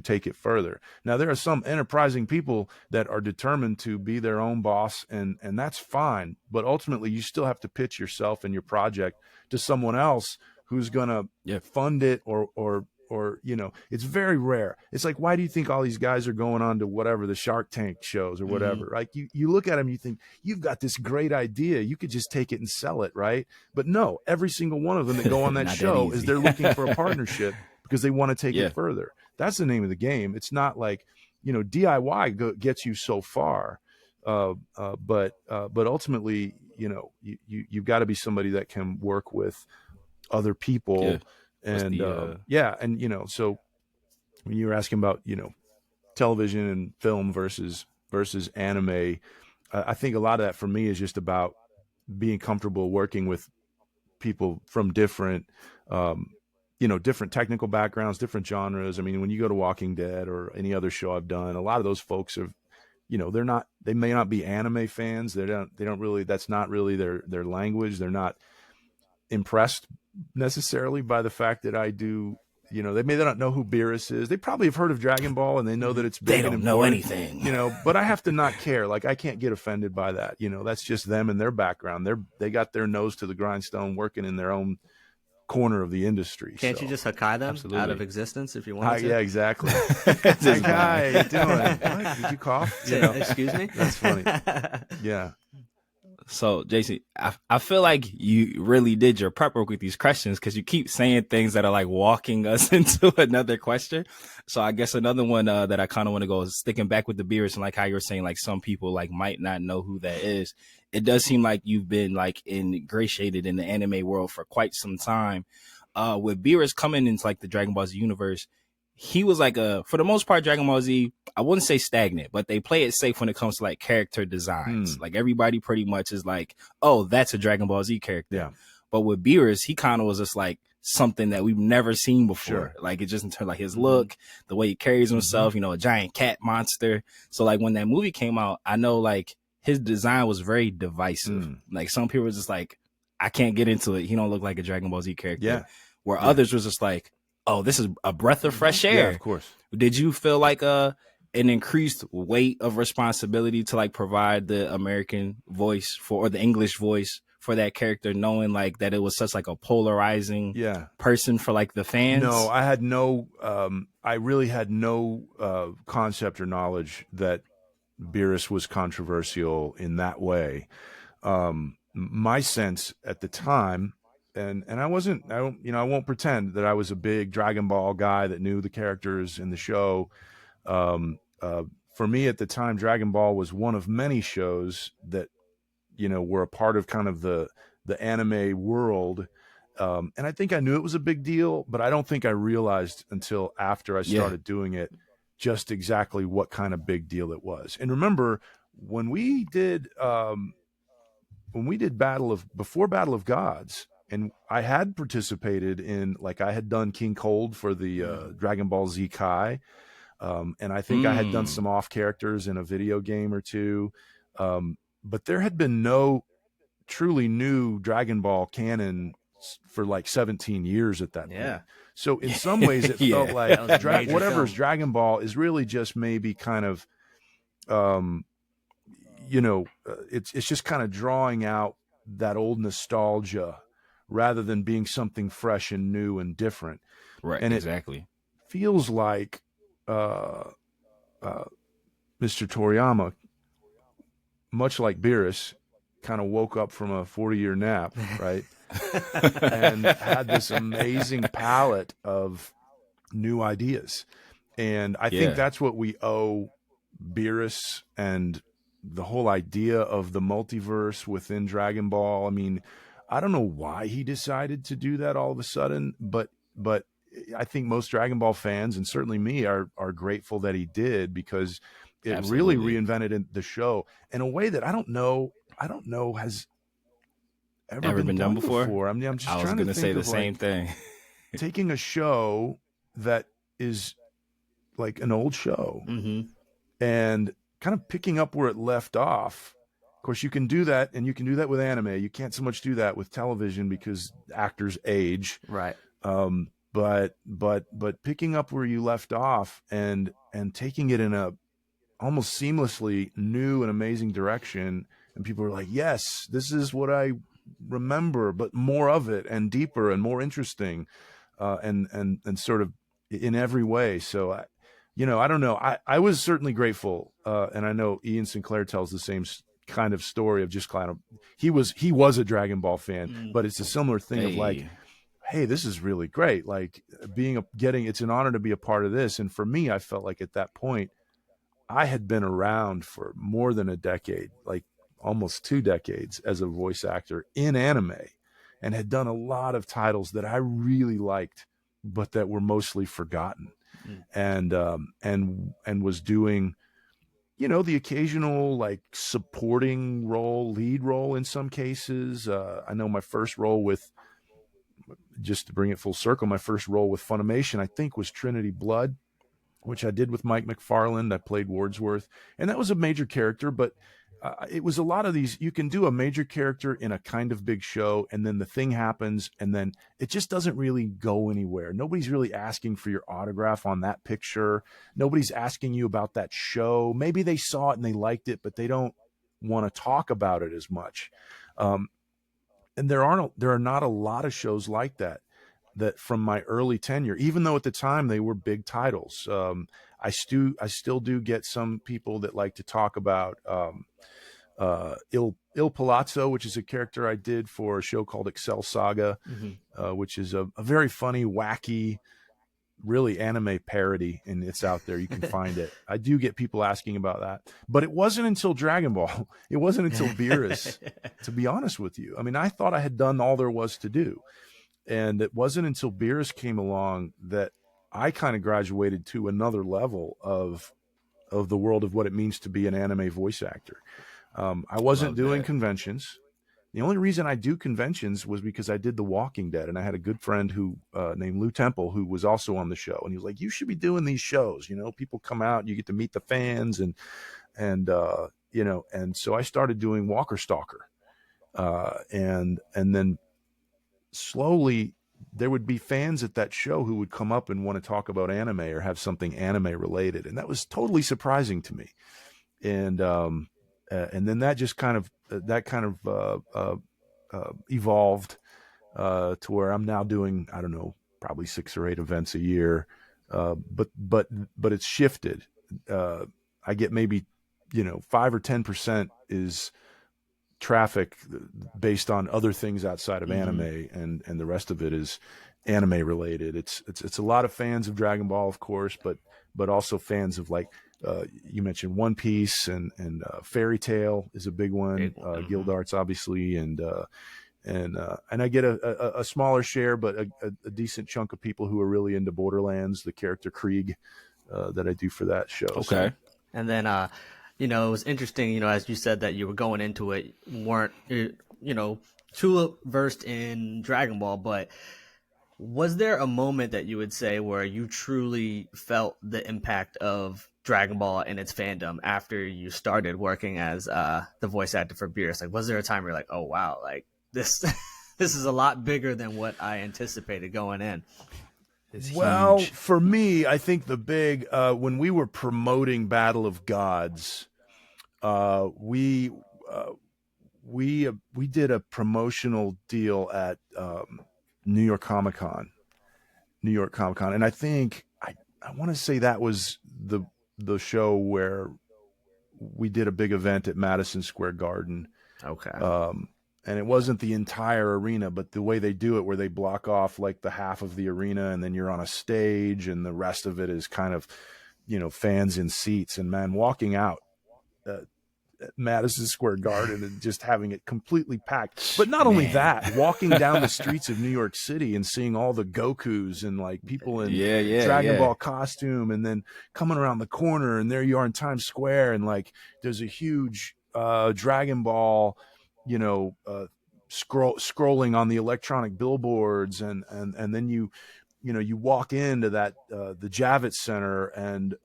take it further. Now, there are some enterprising people that are determined to be their own boss, and that's fine. But ultimately, you still have to pitch yourself and your project to someone else who's going to fund it or, you know, it's very rare. It's like, why do you think all these guys are going on to whatever, the Shark Tank shows or whatever? Like you look at them, you think you've got this great idea. You could just take it and sell it. Right. But no, every single one of them that go on that show is they're looking for a partnership because they want to take it further. That's the name of the game. It's not like, you know, DIY gets you so far. But ultimately, you know, you've got to be somebody that can work with other people. And and you know, so when you were asking about, you know, television and film versus anime, I think a lot of that for me is just about being comfortable working with people from different you know, different technical backgrounds, different genres. I mean, when you go to Walking Dead or any other show I've done, a lot of those folks are, you know, they may not be anime fans. They don't really, that's not really their language. They're not impressed necessarily by the fact that I do, you know, they not know who Beerus is. They probably have heard of Dragon Ball and they know that it's big. They don't know anything, you know, but I have to not care. Like, I can't get offended by that. You know, that's just them and their background. They got their nose to the grindstone working in their own corner of the industry. Can't you just Hakai them out of existence if you want to? Yeah, exactly. Hakai, how you doing? What? Did you cough? You know? Excuse me? That's funny. Yeah. So, Jason, I feel like you really did your prep work with these questions because you keep saying things that are like walking us into another question. So I guess another one that I kind of want to go is sticking back with the Beerus and like how you were saying, like some people like might not know who that is. It does seem like you've been like ingratiated in the anime world for quite some time. With Beerus coming into like the Dragon Ball Z universe, he was like for the most part, Dragon Ball Z, I wouldn't say stagnant, but they play it safe when it comes to like character designs. Like everybody pretty much is like, oh, that's a Dragon Ball Z character. Yeah. But with Beerus, he kind of was just like something that we've never seen before. Like it just in terms of like his look, the way he carries himself, you know, a giant cat monster. So like when that movie came out, I know like his design was very divisive. Like some people were just like, I can't get into it. He don't look like a Dragon Ball Z character. Yeah. Where others was just like, oh, this is a breath of fresh air. Yeah, of course. Did you feel like an increased weight of responsibility to like provide the American voice or the English voice for that character, knowing like that it was such like a polarizing person for like the fans? No, I had no. I really had no concept or knowledge that Beerus was controversial in that way. My sense at the time, and I wasn't. I won't pretend that I was a big Dragon Ball guy that knew the characters in the show. For me at the time, Dragon Ball was one of many shows that, were a part of kind of the anime world. And I think I knew it was a big deal, but I don't think I realized until after I started doing it just exactly what kind of big deal it was. And remember when we did before Battle of Gods, and I had participated in, like, I had done King Cold for the Dragon Ball Z Kai. And I think I had done some off characters in a video game or two. But there had been no truly new Dragon Ball canon for like 17 years at that point. So in some ways it felt like whatever's Dragon Ball is really just maybe kind of, it's just kind of drawing out that old nostalgia rather than being something fresh and new and different. Right. And exactly. It feels like Mr. Toriyama, much like Beerus, kind of woke up from a 40-year nap, right? And had this amazing palette of new ideas. And I think that's what we owe Beerus and the whole idea of the multiverse within Dragon Ball. I mean, I don't know why he decided to do that all of a sudden, but I think most Dragon Ball fans, and certainly me, are grateful that he did, because it really reinvented the show in a way that I don't know has ever been done before. I mean, I'm just I was trying to say the of, same like, thing. taking a show that is like an old show and kind of picking up where it left off. Of course, you can do that, and you can do that with anime. You can't so much do that with television because actors age. Right. But picking up where you left off and taking it in a almost seamlessly new and amazing direction, and people are like, yes, this is what I remember, but more of it and deeper and more interesting, and sort of in every way. So I don't know. I was certainly grateful, and I know Ian Sinclair tells the same kind of story of just kind of he was a Dragon Ball fan, but it's a similar thing of like, hey, this is really great. Like it's an honor to be a part of this. And for me, I felt like at that point, I had been around for more than a decade, like almost 2 decades as a voice actor in anime, and had done a lot of titles that I really liked, but that were mostly forgotten, and was doing, the occasional like supporting role, lead role in some cases. I know my first role just to bring it full circle, my first role with Funimation, I think, was Trinity Blood, which I did with Mike McFarland. I played Wordsworth, and that was a major character, but it was a lot of these. You can do a major character in a kind of big show, and then the thing happens, and then it just doesn't really go anywhere. Nobody's really asking for your autograph on that picture. Nobody's asking you about that show. Maybe they saw it and they liked it, but they don't want to talk about it as much. And there are not a lot of shows like that from my early tenure, even though at the time they were big titles. I still do get some people that like to talk about Il Palazzo, which is a character I did for a show called Excel Saga, which is a very funny, wacky, really anime parody, and it's out there. You can find it. I do get people asking about that, but it wasn't until Dragon Ball, it wasn't until Beerus, to be honest with you. I mean, I thought I had done all there was to do, and it wasn't until Beerus came along that I kind of graduated to another level of the world of what it means to be an anime voice actor. I wasn't doing conventions. The only reason I do conventions was because I did The Walking Dead, and I had a good friend who named Lou Temple, who was also on the show, and he was like, "You should be doing these shows. People come out, and you get to meet the fans, and so I started doing Walker Stalker, and then slowly there would be fans at that show who would come up and want to talk about anime or have something anime related, and that was totally surprising to me, and then that just kind of evolved to where I'm now doing, I don't know, probably 6 or 8 events a year. But it's shifted. I get maybe, 5 or 10% is traffic based on other things outside of anime, and the rest of it is anime related. It's a lot of fans of Dragon Ball, of course, but also fans of, like, you mentioned One Piece and Fairy Tail is a big one. Guild Arts, obviously, and I get a smaller share, but a decent chunk of people who are really into Borderlands, the character Krieg, that I do for that show. Okay. So. And then, it was interesting, as you said that you were going into it, weren't, too versed in Dragon Ball, but was there a moment that you would say where you truly felt the impact of Dragon Ball and its fandom after you started working as the voice actor for Beerus? Like, was there a time where you're like, oh, wow, like, this is a lot bigger than what I anticipated going in? Well, for me, I think the big when we were promoting Battle of Gods, we did a promotional deal at New York Comic Con, and I think I want to say that was the show where we did a big event at Madison Square Garden. Okay. And it wasn't the entire arena, but the way they do it, where they block off like the half of the arena and then you're on a stage and the rest of it is kind of, fans in seats. And man, walking out at Madison Square Garden and just having it completely packed. But not only that, walking down the streets of New York City and seeing all the Gokus and like people in Dragon Ball costume, and then coming around the corner and there you are in Times Square, and like there's a huge Dragon Ball, scrolling on the electronic billboards, and then you walk into that the Javits Center, and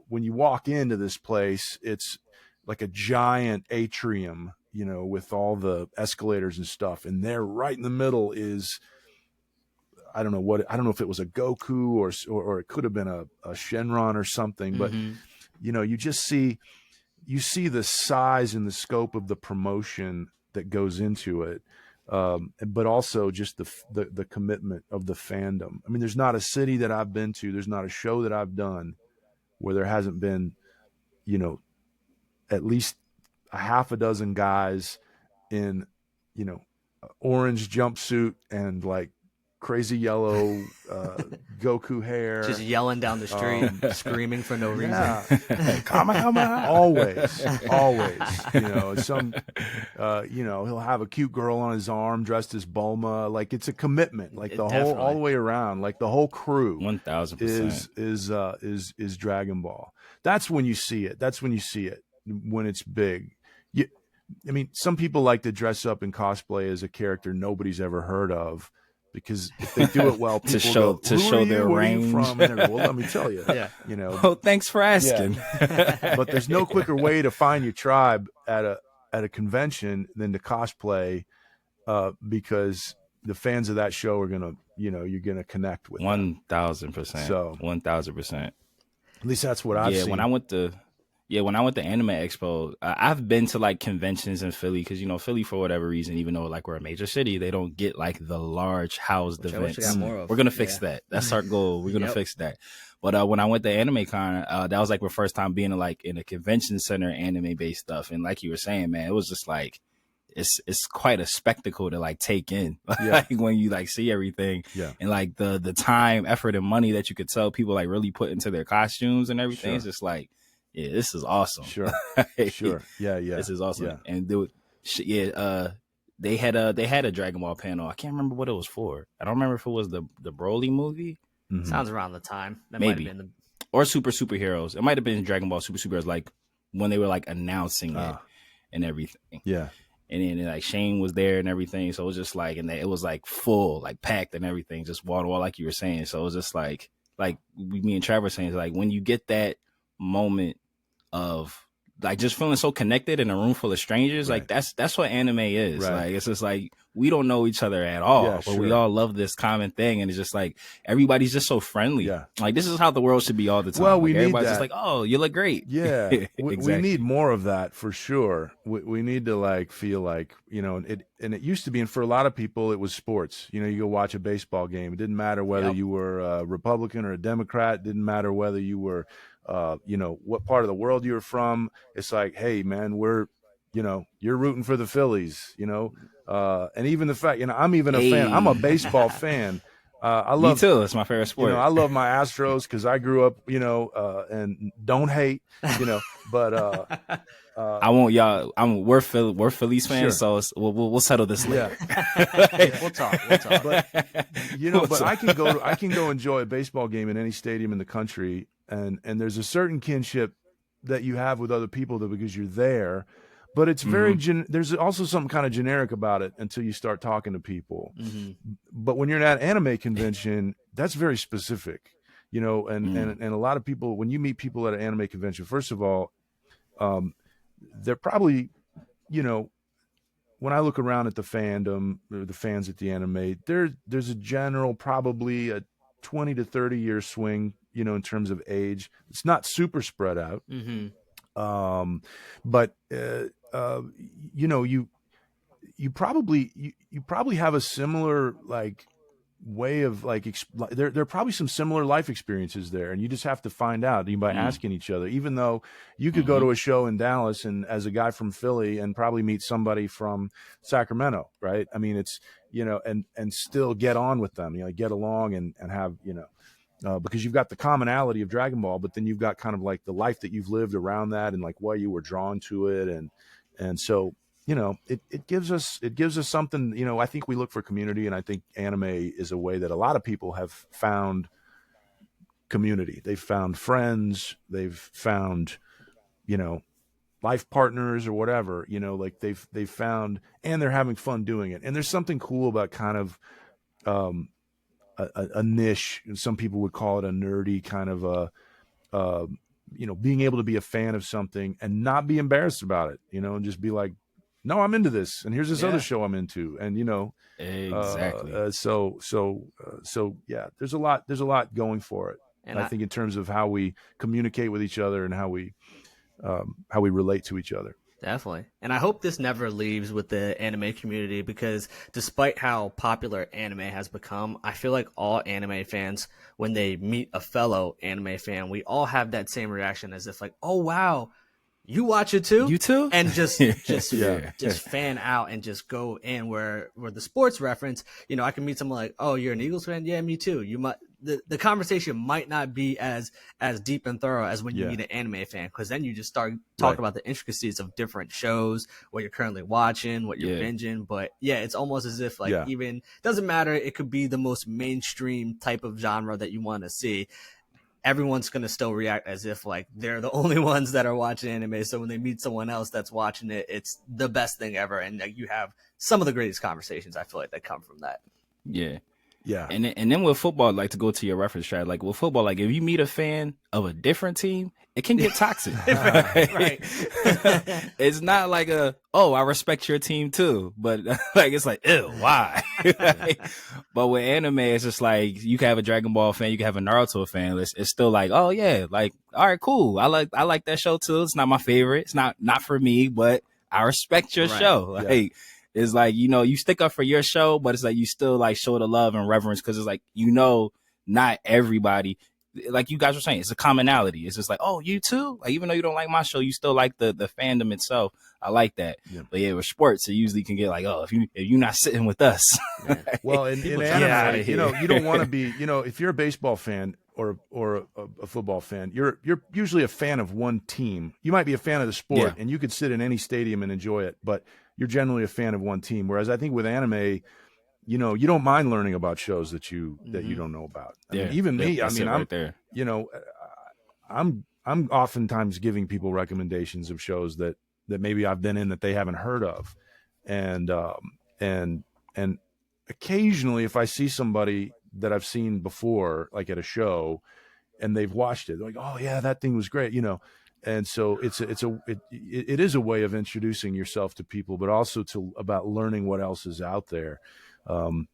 when you walk into this place, it's like a giant atrium, with all the escalators and stuff, and there right in the middle is, I don't know if it was a Goku or it could have been a Shenron or something, but you see the size and the scope of the promotion that goes into it, but also just the commitment of the fandom. I mean, there's not a city that I've been to, there's not a show that I've done where there hasn't been, at least a half a dozen guys in, orange jumpsuit and like crazy yellow Goku hair, just yelling down the street, screaming for no reason. Kamehameha. always some he'll have a cute girl on his arm dressed as Bulma. Like, it's a commitment, like the whole, all the way around, like the whole crew 1000% is Dragon Ball. That's when you see it when it's big. I mean, some people like to dress up and cosplay as a character nobody's ever heard of, because if they do it well, people to show their range. From? And well, let me tell you, Oh, thanks for asking. Yeah. But there's no quicker way to find your tribe at a convention than to cosplay, because the fans of that show are gonna, you're gonna connect with 1000%. So 1000%. At least that's what I've seen. When I went to Anime Expo, I've been to like conventions in Philly, because Philly, for whatever reason, even though like we're a major city, they don't get like the large housed events. We're gonna fix that. That's our goal. We're gonna fix that. But when I went to Anime Con, that was like my first time being in a convention center, anime based stuff. And like you were saying, man, it was just like it's quite a spectacle to like take in, like when you like see everything, and like the time, effort, and money that you could tell people like really put into their costumes and everything. It's just like, yeah, this is awesome. Sure. Yeah. This is awesome. Yeah. And they had a Dragon Ball panel. I can't remember what it was for. I don't remember if it was the Broly movie. Mm-hmm. Sounds around the time. That maybe. Might have been or superheroes. It might have been Dragon Ball Superheroes, like when they were like announcing it and everything. Yeah. And then like Shane was there and everything. So it was just like, and it was like full, like packed and everything, just wall to wall, like you were saying. So it was just like me and Trevor saying, like when you get that moment of like just feeling so connected in a room full of strangers, like that's what anime is. Like it's just like we don't know each other at all, Yeah, but we sure. all love this common thing, and it's just like everybody's just so friendly. Yeah. Like this is how the world should be all the time. Well, Like, we need everybody's that. just like, oh, you look great. Yeah, we Exactly. need more of that for sure. We need to like feel like, you know, it used to be, and for a lot of people, it was sports. You know, you go watch a baseball game. It didn't matter whether you were a Republican or a Democrat. It didn't matter whether you were, you know, what part of the world you were from. It's like, hey, man, you know, you're rooting for the Phillies, you know, and even the fact, you know, I'm even a fan. I'm a baseball fan. I love, me too. It's my favorite sport. you know, I love my Astros because I grew up, you know, and don't hate, you know, but I won't y'all. We're Phillies fans, Sure. so we'll settle this later. Yeah, we'll talk. But you know, but I can go enjoy a baseball game in any stadium in the country, and there's a certain kinship that you have with other people because you're there. But it's very there's also something kind of generic about it until you start talking to people. But when you're at an anime convention, that's very specific, you know, and a lot of people, when you meet people at an anime convention, first of all, they're probably, you know, when I look around at the fandom, or the fans at the anime, there's a general probably a 20 to 30 year swing, you know, in terms of age. It's not super spread out. But you know, you probably have a similar like way of like there are probably some similar life experiences there, and you just have to find out by asking each other. Even though you could go to a show in Dallas and as a guy from Philly and probably meet somebody from Sacramento, right? I mean, it's, you know, and still get on with them, you know, get along and have, you know, because you've got the commonality of Dragon Ball, but then you've got kind of like the life that you've lived around that and like why you were drawn to it. And so, you know, it gives us something, you know. I think we look for community, and I think anime is a way that a lot of people have found community. They've found friends, they've found, you know, life partners or whatever, you know, like they've found, and they're having fun doing it. And there's something cool about kind of a niche. Some people would call it a nerdy kind of you know, being able to be a fan of something and not be embarrassed about it, you know, and just be like, no, I'm into this, and here's this other show I'm into, and you know, exactly. So yeah, there's a lot going for it. And I think in terms of how we communicate with each other and how we relate to each other. Definitely. And I hope this never leaves with the anime community, because despite how popular anime has become, I feel like all anime fans, when they meet a fellow anime fan, we all have that same reaction as if like, oh, wow, you watch it too? You too? And just fan out and just go in where the sports reference, you know, I can meet someone like, oh, you're an Eagles fan? Yeah, me too. You might, the conversation might not be as deep and thorough as when you meet an anime fan, because then you just start talking about the intricacies of different shows, what you're currently watching, what you're binging. But yeah, it's almost as if like even doesn't matter. It could be the most mainstream type of genre that you want to see. Everyone's going to still react as if like they're the only ones that are watching anime. So when they meet someone else that's watching it, it's the best thing ever. And like, you have some of the greatest conversations, I feel like, that come from that. Yeah. Yeah. And then with football, like to go to your reference track, like with football, like if you meet a fan of a different team, it can get toxic. Right. It's not like I respect your team too, but like it's like, ew, why? But with anime, it's just like you can have a Dragon Ball fan, you can have a Naruto fan. It's still like, oh yeah, like all right, cool. I like that show too. It's not my favorite. It's not for me, but I respect your show. Like it's like, you know, you stick up for your show, but it's like you still like show the love and reverence, because it's like, you know, not everybody, like you guys were saying, it's a commonality. It's just like, oh, you too? Like, even though you don't like my show, you still like the fandom itself. I like that. Yeah. But yeah, with sports, it usually can get like, oh, if you're not sitting with us. Well, in anime, you know, you don't want to be, you know, if you're a baseball fan or a football fan, you're usually a fan of one team. You might be a fan of the sport, and you could sit in any stadium and enjoy it, but you're generally a fan of one team. Whereas I think with anime, you know, you don't mind learning about shows that you don't know about. I mean, even me, I mean, I'm there. You know, I'm oftentimes giving people recommendations of shows that maybe I've been in that they haven't heard of, and occasionally if I see somebody that I've seen before, like at a show, and they've watched it, they're like, oh yeah, that thing was great, you know. and so it is a way of introducing yourself to people, but also about learning what else is out there. I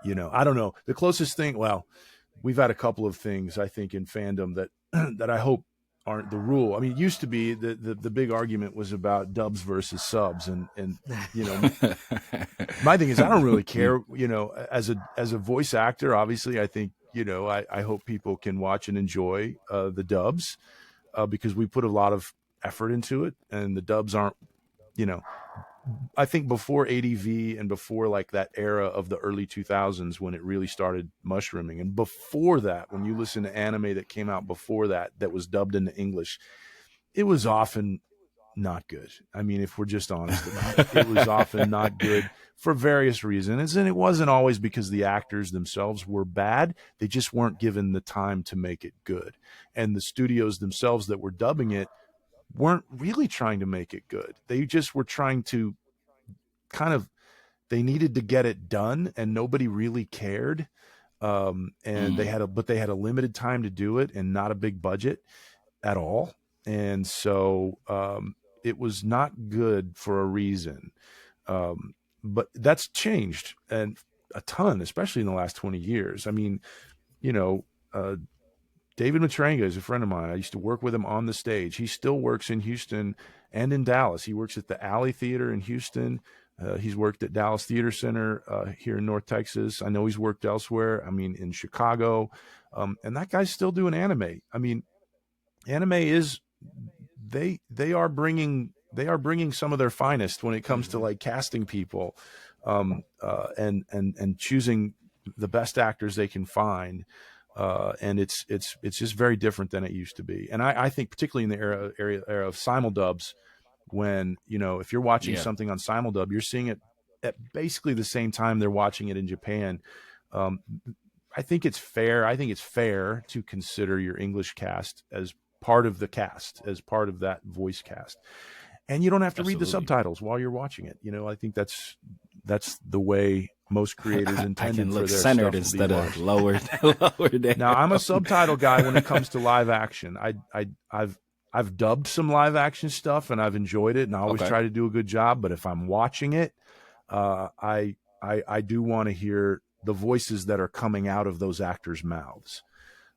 don't know, the closest thing. Well, we've had a couple of things, I think, in fandom that that I hope aren't the rule. I mean, it used to be the big argument was about dubs versus subs, and my thing is, I don't really care. As a voice actor, obviously, I think I hope people can watch and enjoy the dubs because we put a lot of effort into it, and the dubs aren't. I think before ADV and before like that era of the early 2000s when it really started mushrooming, and before that, when you listen to anime that came out before that was dubbed into English, it was often not good. I mean, if we're just honest about it, it was often not good for various reasons. And it wasn't always because the actors themselves were bad. They just weren't given the time to make it good. And the studios themselves that were dubbing it weren't really trying to make it good. They just were trying to they needed to get it done, and nobody really cared. And they had a limited time to do it and not a big budget at all. And so it was not good for a reason. But that's changed and a ton, especially in the last 20 years. I mean, David Matranga is a friend of mine. I used to work with him on the stage. He still works in Houston and in Dallas. He works at the Alley Theater in Houston. He's worked at Dallas Theater Center here in North Texas. I know he's worked elsewhere. I mean, in Chicago. And that guy's still doing anime. I mean, anime is they are bringing some of their finest when it comes to like casting people and choosing the best actors they can find. And it's just very different than it used to be. And I think particularly in the era of simuldubs, when, if you're watching something on simuldub, you're seeing it at basically the same time they're watching it in Japan. I think it's fair. I think it's fair to consider your English cast as part of the cast, as part of that voice cast. And you don't have to read the subtitles while you're watching it. I think that's the way most creators intended I can for look their centered stuff instead of lowered down. Now, I'm a subtitle guy when it comes to live action. I've dubbed some live action stuff and I've enjoyed it, and I always try to do a good job. But if I'm watching it, I do want to hear the voices that are coming out of those actors' mouths.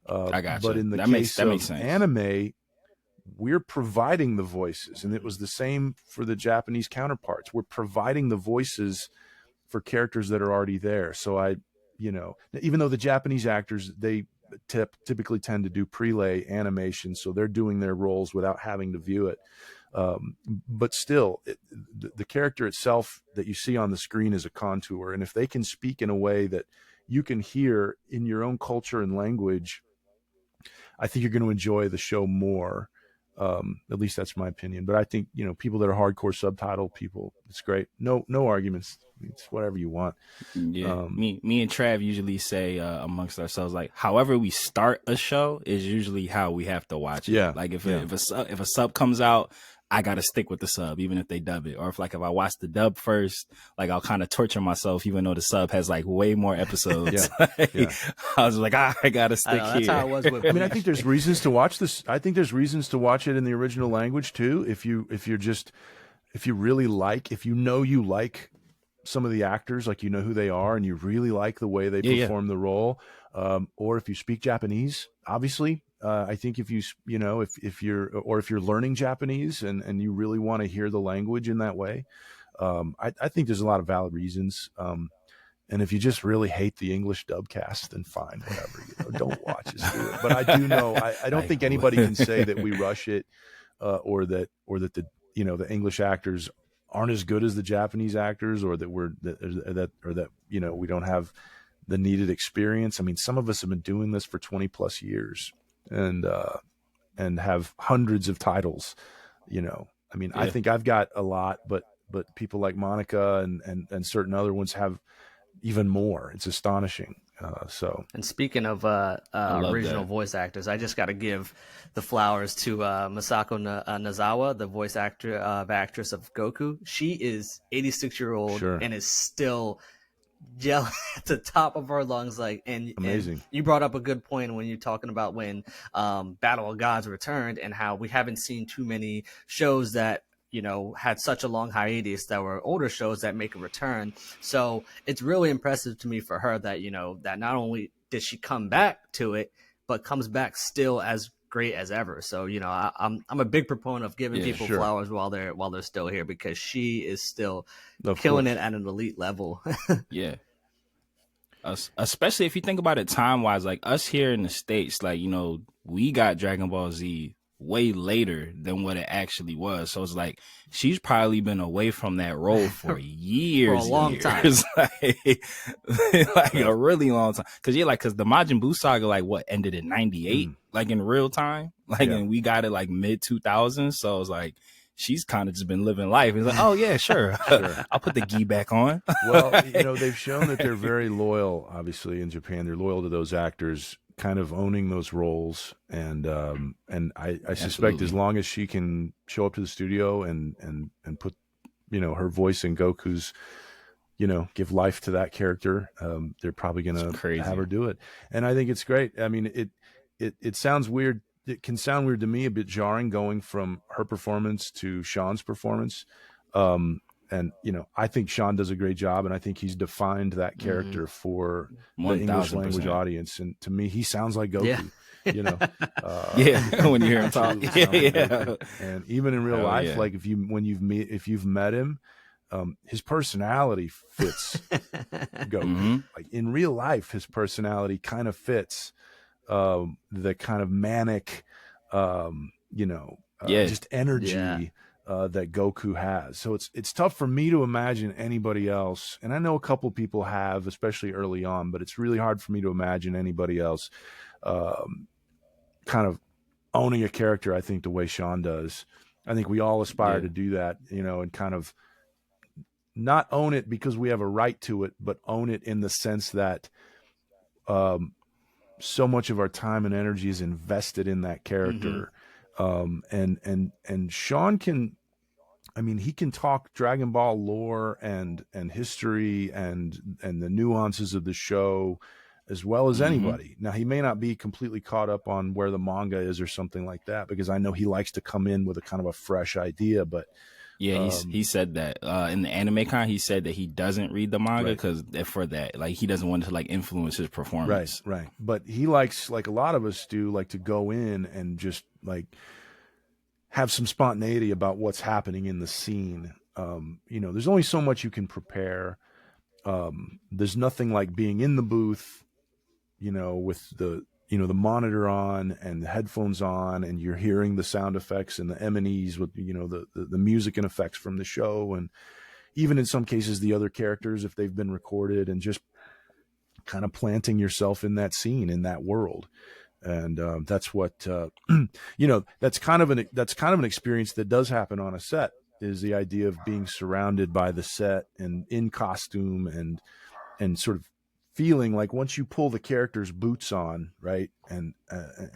I got you. But in the case of anime, we're providing the voices, and it was the same for the Japanese counterparts. We're providing the voices for characters that are already there. So even though the Japanese actors, they typically tend to do prelay animation, so they're doing their roles without having to view it. But still, the character itself that you see on the screen is a contour. And if they can speak in a way that you can hear in your own culture and language, I think you're going to enjoy the show more. At least that's my opinion. But I think, people that are hardcore subtitle people, it's great. No arguments. It's whatever you want. Yeah. Me and Trav usually say amongst ourselves, like, however we start a show is usually how we have to watch it. Yeah. Like if a sub comes out, I got to stick with the sub, even if they dub it. Or if I watch the dub first, like I'll kind of torture myself, even though the sub has like way more episodes. I was like, I got to stick here. That's how it was with I mean, I think there's reasons to watch this. I think there's reasons to watch it in the original language too. If you really like, you like some of the actors, like who they are, and you really like the way they perform the role, or if you speak Japanese, obviously. I think if you're learning Japanese and you really want to hear the language in that way, I think there's a lot of valid reasons. And if you just really hate the English dub cast, then fine, whatever. Don't watch us do it. But I do know I don't think anybody can say that we rush it, or that the English actors aren't as good as the Japanese actors, or that we don't have the needed experience. I mean, some of us have been doing this for 20 plus years. And have hundreds of titles, I mean, I think I've got a lot, but people like Monica and certain other ones have even more. It's astonishing. And speaking of original voice actors, I just got to give the flowers to Masako Nozawa, the voice actress of Goku. She is 86-year-old and is still yell at the top of our lungs, like, and Amazing. And you brought up a good point when you're talking about when Battle of Gods returned and how we haven't seen too many shows that, you know, had such a long hiatus that were older shows that make a return. So it's really impressive to me for her that, you know, that not only did she come back to it, but comes back still as great as ever. So, you know, I'm a big proponent of giving people sure. flowers while they're still here, because she is still Of killing course. it at an elite level. Yeah. Especially if you think about it time wise, like us here in the States, like, you know, we got Dragon Ball Z way later than what it actually was. So it's like she's probably been away from that role for years, For a long time. like a really long time. Because the Majin Buu saga, like, what, ended in 98, like in real time, like, and we got it like mid 2000s. So it's like she's kind of just been living life. It's like, oh yeah, sure. I'll put the gi back on. Well, you know, they've shown that they're very loyal. Obviously, in Japan, they're loyal to those actors, kind of owning those roles. And I suspect Absolutely. as long as she can show up to the studio and put, you know, her voice in Goku's, you know, give life to that character, they're probably going to have her do it. And I think it's great. I mean, it sounds weird. It can sound weird to me, a bit jarring, going from her performance to Sean's performance. And, you know, I think Sean does a great job, and I think he's defined that character for the English language audience. And to me, he sounds like Goku, you know. When you hear him talk. Yeah. And even in real life, like if you've met him, his personality fits Goku. Like in real life, his personality kind of fits the kind of manic, just energy that Goku has. So it's tough for me to imagine anybody else. And I know a couple people have, especially early on, but it's really hard for me to imagine anybody else kind of owning a character, I think, the way Sean does. I think we all aspire to do that, you know, and kind of not own it because we have a right to it, but own it in the sense that so much of our time and energy is invested in that character. And Sean can, I mean, he can talk Dragon Ball lore and history and the nuances of the show as well as anybody. Now, he may not be completely caught up on where the manga is or something like that, because I know he likes to come in with a kind of a fresh idea, but he said that in the Anime Con, he said that he doesn't read the manga because for that, like, he doesn't want to like influence his performance. Right. But he likes, like a lot of us do, like to go in and just like have some spontaneity about what's happening in the scene. You know, there's only so much you can prepare. There's nothing like being in the booth, you know, with the monitor on and the headphones on, and you're hearing the sound effects and the M&Es with, you know, the music and effects from the show. And even in some cases, the other characters, if they've been recorded, and just kind of planting yourself in that scene, in that world. And that's what, you know, that's kind of an experience that does happen on a set, is the idea of being surrounded by the set and in costume and sort of feeling like once you pull the character's boots on, right, and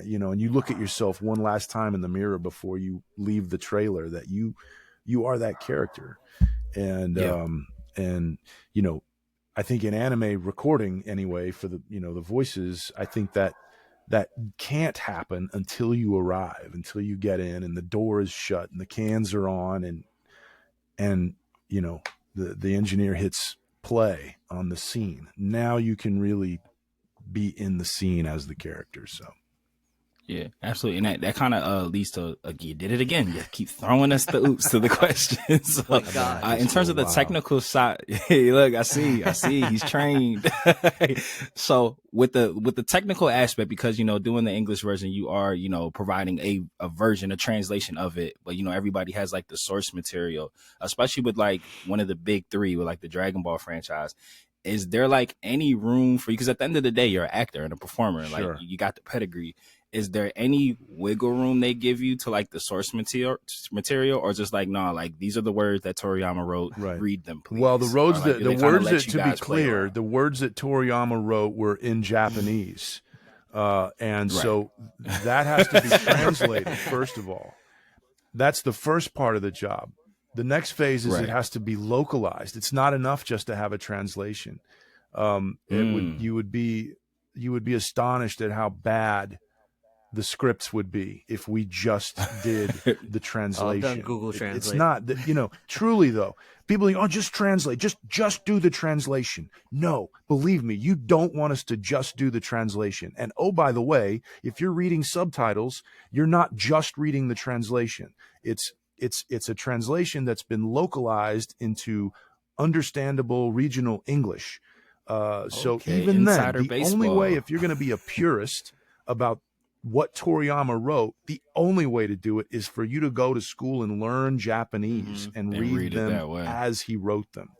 you know, and you look at yourself one last time in the mirror before you leave the trailer, that you are that character. And and you know, I think in anime recording anyway, for the, you know, the voices, I think that can't happen until you arrive, until you get in and the door is shut and the cans are on, and you know, the engineer hits play on the scene. Now you can really be in the scene as the character. So yeah, absolutely. And that kind of leads to, you did it again. You keep throwing us the oops to the questions. So, in terms of the technical side, hey, look, I see, he's trained. So with the technical aspect, because, you know, doing the English version, you are, you know, providing a version, a translation of it. But, you know, everybody has like the source material, especially with like one of the big three, with like the Dragon Ball franchise. Is there like any room for you? Because at the end of the day, you're an actor and a performer. Sure. Like, you got the pedigree. Is there any wiggle room they give you to like the source material, or just like, no, like, these are the words that Toriyama wrote, read them, please? Well, the words that the words that Toriyama wrote were in Japanese. And so that has to be translated, first of all. That's the first part of the job. The next phase is it has to be localized. It's not enough just to have a translation. You would be astonished at how bad the scripts would be if we just did the translation. Done Google Translate. It's not that, truly though, people think, oh, just translate, just do the translation. No, believe me, you don't want us to just do the translation. And oh, by the way, if you're reading subtitles, you're not just reading the translation. It's a translation that's been localized into understandable regional English. So even then, the only way, if you're going to be a purist about what Toriyama wrote, the only way to do it is for you to go to school and learn Japanese and read them as he wrote them.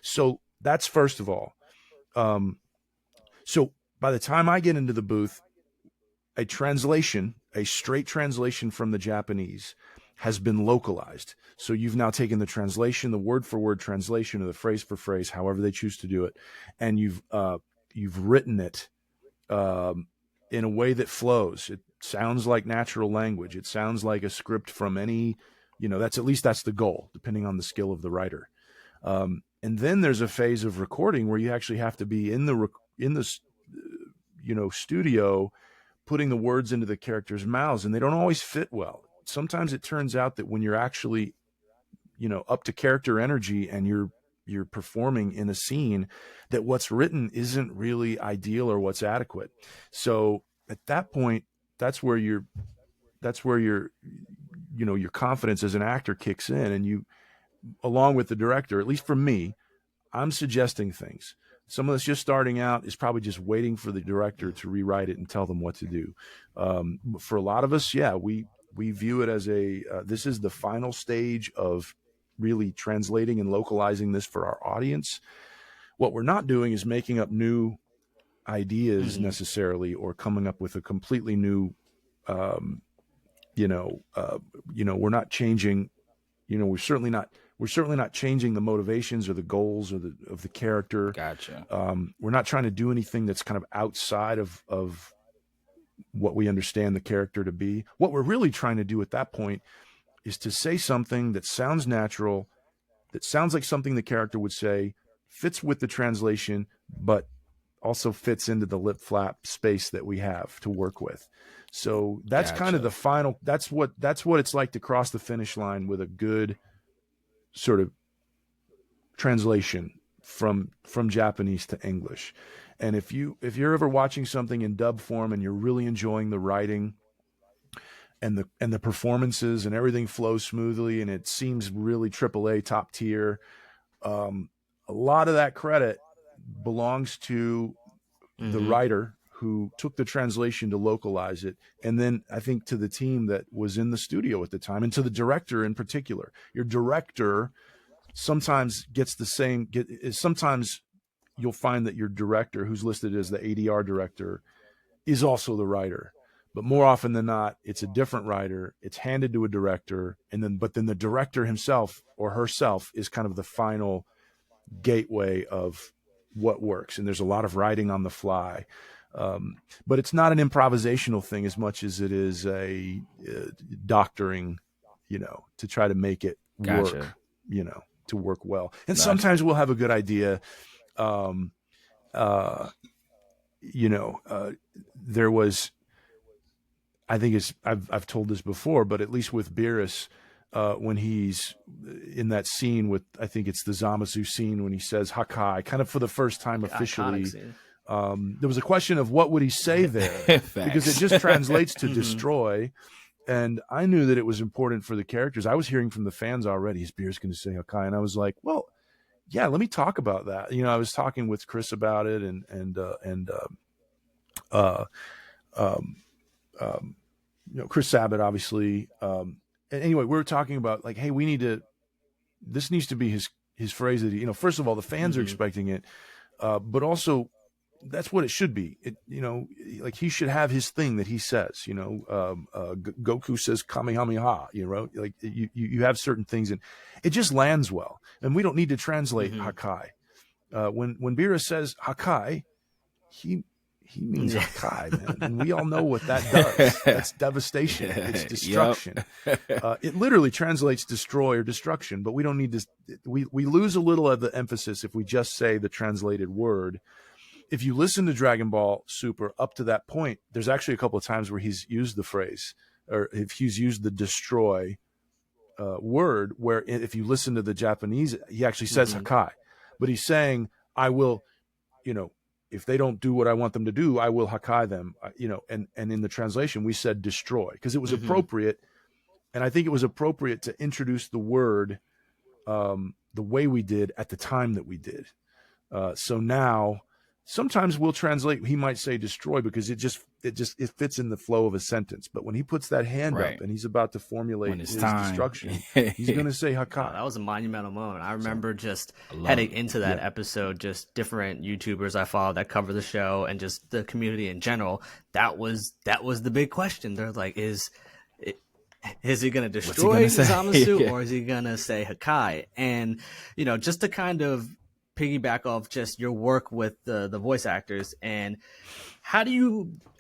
So that's first of all. So by the time I get into the booth, a straight translation from the Japanese has been localized. So you've now taken the translation, the word for word translation, or the phrase for phrase, however they choose to do it, and you've written it in a way that flows. It sounds like natural language. It sounds like a script from any, that's the goal, depending on the skill of the writer. And then there's a phase of recording where you actually have to be in the studio, putting the words into the characters' mouths, and they don't always fit well. Sometimes it turns out that when you're actually, up to character energy and you're performing in a scene, that what's written isn't really ideal or what's adequate. So at that point, that's where your confidence as an actor kicks in, and you, along with the director, at least for me, I'm suggesting things. Someone that's just starting out is probably just waiting for the director to rewrite it and tell them what to do. For a lot of us, we view it as this is the final stage of really translating and localizing this for our audience. What we're not doing is making up new ideas necessarily, or coming up with a completely new, we're not changing, we're certainly not changing the motivations or the goals of the character. Gotcha. We're not trying to do anything that's kind of outside of what we understand the character to be. What we're really trying to do at that point is to say something that sounds natural, that sounds like something the character would say, fits with the translation, but also fits into the lip flap space that we have to work with. So that's kind of the final, that's what it's like to cross the finish line with a good sort of translation from Japanese to English. And if you're ever watching something in dub form and you're really enjoying the writing and the performances and everything flows smoothly and it seems really AAA top tier, a lot of that credit belongs to the writer who took the translation to localize it, and then I think to the team that was in the studio at the time, and to the director in particular. Your director sometimes gets the same. Sometimes you'll find that your director, who's listed as the ADR director, is also the writer. But more often than not, it's a different writer. It's handed to a director, but then the director himself or herself is kind of the final gateway of what works. And there's a lot of writing on the fly. But it's not an improvisational thing as much as it is a doctoring, to try to make it work, to work well. And sometimes we'll have a good idea. There was, I think I've told this before, but at least with Beerus, when he's in that scene with, I think it's the Zamasu scene when he says Hakai, kind of for the first time officially, there was a question of what would he say there because it just translates to destroy. And I knew that it was important for the characters. I was hearing from the fans already, is Beerus going to say Hakai? And I was like, well, yeah, let me talk about that. I was talking with Chris about it and Chris Sabat, obviously. And anyway, we were talking about like, hey, this needs to be his phrase that first of all, the fans are expecting it. But also that's what it should be. Like he should have his thing that he says, Goku says Kamehameha, like you have certain things and it just lands well. And we don't need to translate Hakai. When Beerus says Hakai, he means Hakai, man. And we all know what that does. That's devastation. It's destruction. It literally translates destroy or destruction, but we don't need to, we lose a little of the emphasis if we just say the translated word. if you listen to Dragon Ball Super up to that point, there's actually a couple of times where he's used the phrase, or if he's used the destroy word, where if you listen to the Japanese, he actually says Hakai, but he's saying, I will, if they don't do what I want them to do, I will Hakai them, and in the translation, we said destroy, because it was appropriate. And I think it was appropriate to introduce the word the way we did at the time that we did. So now, sometimes we'll translate. He might say destroy because it fits in the flow of a sentence. But when he puts that hand up and he's about to formulate his destruction, he's going to say Hakai. That was a monumental moment. I remember just heading into that episode, just different YouTubers I follow that cover the show and just the community in general. That was the big question. They're like, is he going to destroy Zamasu or is he going to say Hakai? And, just to kind of piggyback off just your work with the voice actors, and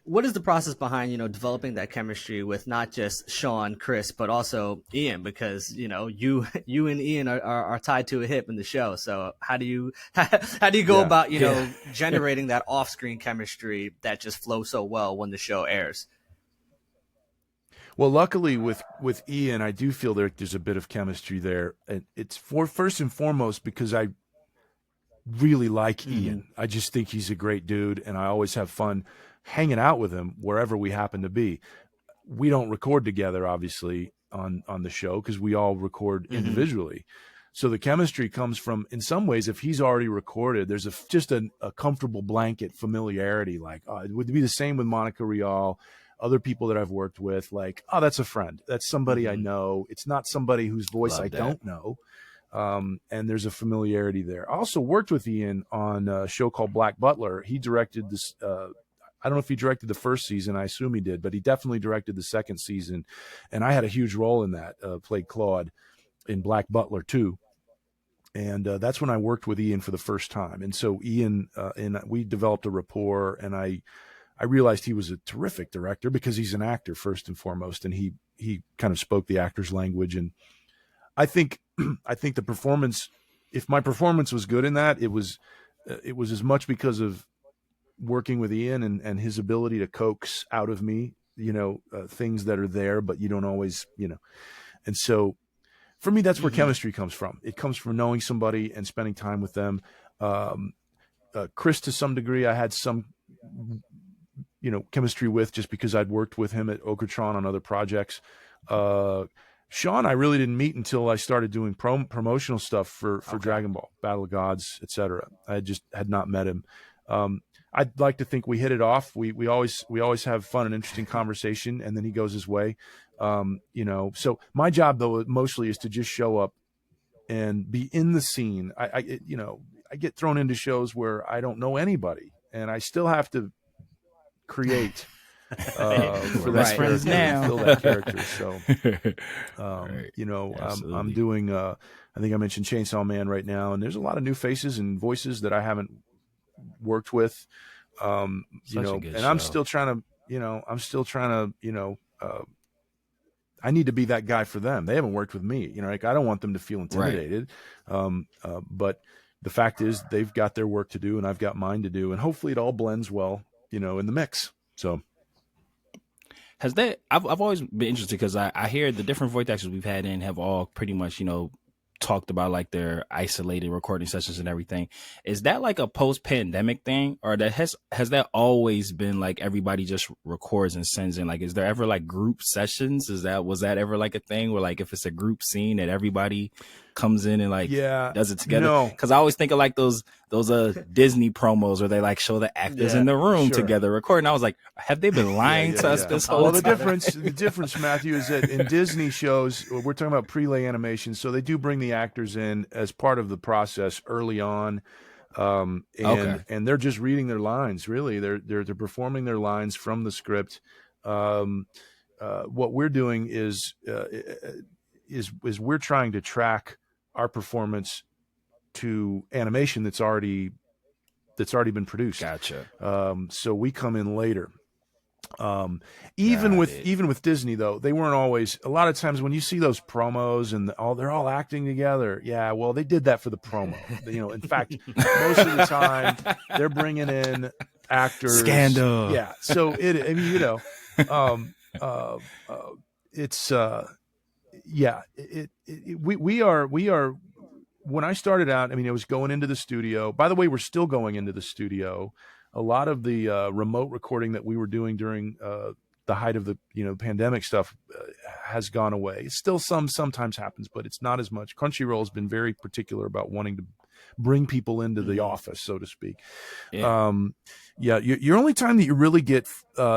what is the process behind, developing that chemistry with not just Sean, Chris, but also Ian, because, you and Ian are tied to a hip in the show. So how do you go about, generating that off-screen chemistry that just flows so well when the show airs? Well, luckily with Ian, I do feel there's a bit of chemistry there. And it's first and foremost because I really like Ian. I just think he's a great dude, and I always have fun hanging out with him wherever we happen to be. We don't record together, obviously, on the show because we all record individually. So the chemistry comes from, in some ways, if he's already recorded, there's just a comfortable blanket familiarity. Like it would be the same with Monica Rial, other people that I've worked with, like, oh, that's a friend. That's somebody I know. It's not somebody whose voice I don't know. And there's a familiarity there. I also worked with Ian on a show called Black Butler. He directed this. I don't know if he directed the first season. I assume he did, but he definitely directed the second season. And I had a huge role in that, played Claude in Black Butler too. And that's when I worked with Ian for the first time. And so Ian and we developed a rapport, and I realized he was a terrific director because he's an actor first and foremost, and he kind of spoke the actor's language. And I think the performance, if my performance was good in that, it was as much because of working with Ian and his ability to coax out of me, things that are there, but you don't always, and so for me, that's where chemistry comes from. It comes from knowing somebody and spending time with them. Chris, to some degree, I had some, chemistry with, just because I'd worked with him at Okratron on other projects. Sean, I really didn't meet until I started doing promotional stuff for Dragon Ball, Battle of Gods, etc. I just had not met him. I'd like to think we hit it off. We always have fun and interesting conversation, and then he goes his way. So my job though mostly is to just show up and be in the scene. I get thrown into shows where I don't know anybody, and I still have to create for that character, now. fill that character. So, Absolutely. I'm doing. I think I mentioned Chainsaw Man right now, and there's a lot of new faces and voices that I haven't worked with. And I'm still trying to, I need to be that guy for them. They haven't worked with me, I don't want them to feel intimidated. But the fact is they've got their work to do and I've got mine to do, and hopefully it all blends well, in the mix. So I've always been interested because I hear the different voice actors we've had in have all pretty much, talked about like their isolated recording sessions and everything. Is that like a post-pandemic thing, or has that always been like everybody just records and sends in? Like, is there ever like group sessions? Was that ever like a thing where like if it's a group scene that everybody comes in and like does it together? No. Because I always think of like those Disney promos where they like show the actors in the room together recording. I was like, have they been lying to us this whole time? The difference, Matthew, is that in Disney shows, we're talking about prelay animation, so they do bring the actors in as part of the process early on, and they're just reading their lines. Really, they're performing their lines from the script. What we're doing is we're trying to track our performance to animation that's already been produced. Gotcha. So we come in later. Even Got it. with Disney though, they weren't always. A lot of times when you see those promos and they're all acting together. Yeah, well, they did that for the promo. In fact, most of the time they're bringing in actors. Scandal. Yeah, so um, uh, it's we are. When I started out, I mean, it was going into the studio. By the way, we're still going into the studio. A lot of the remote recording that we were doing during the height of the pandemic stuff has gone away. Still sometimes happens, but it's not as much. Crunchyroll has been very particular about wanting to bring people into the office, so to speak. Yeah. Your only time that you really get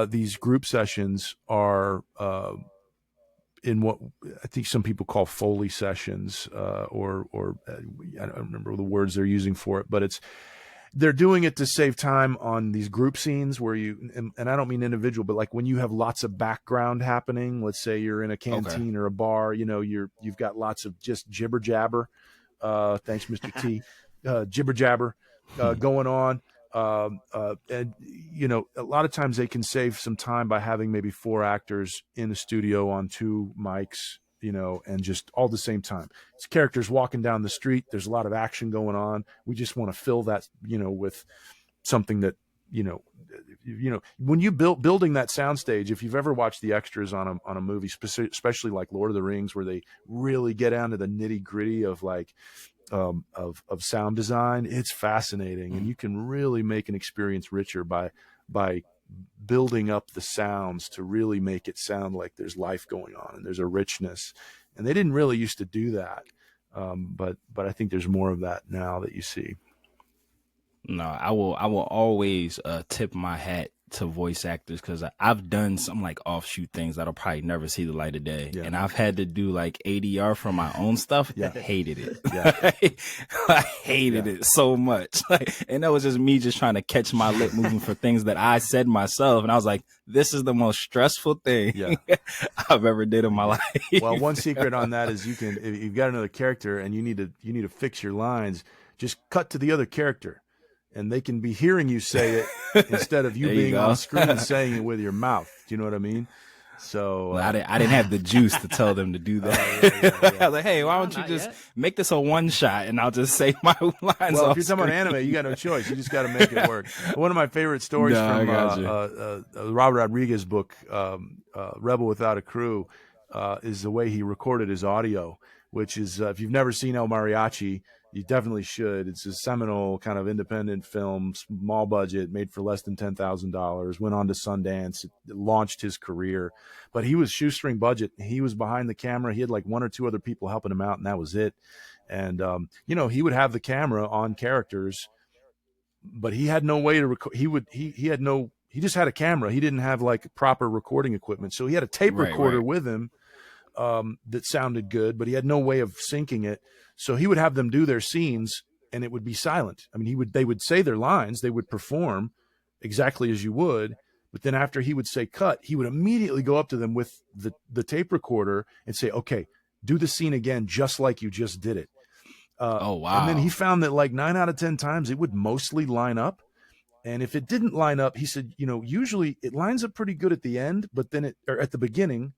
these group sessions are in what I think some people call Foley sessions, or I don't remember the words they're using for it, but they're doing it to save time on these group scenes where and I don't mean individual, but like when you have lots of background happening. Let's say you're in a canteen or a bar, you've got lots of just jibber jabber. Thanks, Mr. T. Jibber jabber going on. And a lot of times they can save some time by having maybe 4 actors in the studio on 2 mics, and just all at the same time. It's characters walking down the street. There's a lot of action going on. We just want to fill that, with something that, when you building that soundstage, if you've ever watched the extras on a movie, especially like Lord of the Rings, where they really get down to the nitty gritty of like, of sound design, it's fascinating, and you can really make an experience richer by building up the sounds to really make it sound like there's life going on and there's a richness. And they didn't really used to do that, but I think there's more of that now that you see. No, I will always tip my hat to voice actors, because I've done some like offshoot things that'll probably never see the light of day, and I've had to do like ADR for my own stuff. Hated it. I hated it so much, and that was just me just trying to catch my lip moving for things that I said myself, and I was like, this is the most stressful thing I've ever did in my life. Well, one secret on that is if you've got another character and you need to fix your lines, just cut to the other character, and they can be hearing you say it instead of you being on screen saying it with your mouth. Do you know what I mean? So I didn't have the juice to tell them to do that. I was like, hey, why don't you just make this a one shot and I'll just say my lines. Well, if you're talking about anime, you got no choice. You just got to make it work. One of my favorite stories from Robert Rodriguez's book, Rebel Without a Crew, is the way he recorded his audio, which is, if you've never seen El Mariachi, you definitely should. It's a seminal kind of independent film, small budget, made for less than $10,000, went on to Sundance, it launched his career. But he was shoestring budget. He was behind the camera. He had like 1 or 2 other people helping him out, and that was it. And, he would have the camera on characters, but he had no way to record. He just had a camera. He didn't have like proper recording equipment. So he had a tape recorder with him that sounded good, but he had no way of syncing it. So he would have them do their scenes and it would be silent. I mean, they would say their lines, they would perform exactly as you would, but then after he would say cut, he would immediately go up to them with the tape recorder and say, okay, do the scene again, just like you just did it. Oh, wow. And then he found that like 9 out of 10 times it would mostly line up. And if it didn't line up, he said, usually it lines up pretty good at the end, but then or at the beginning,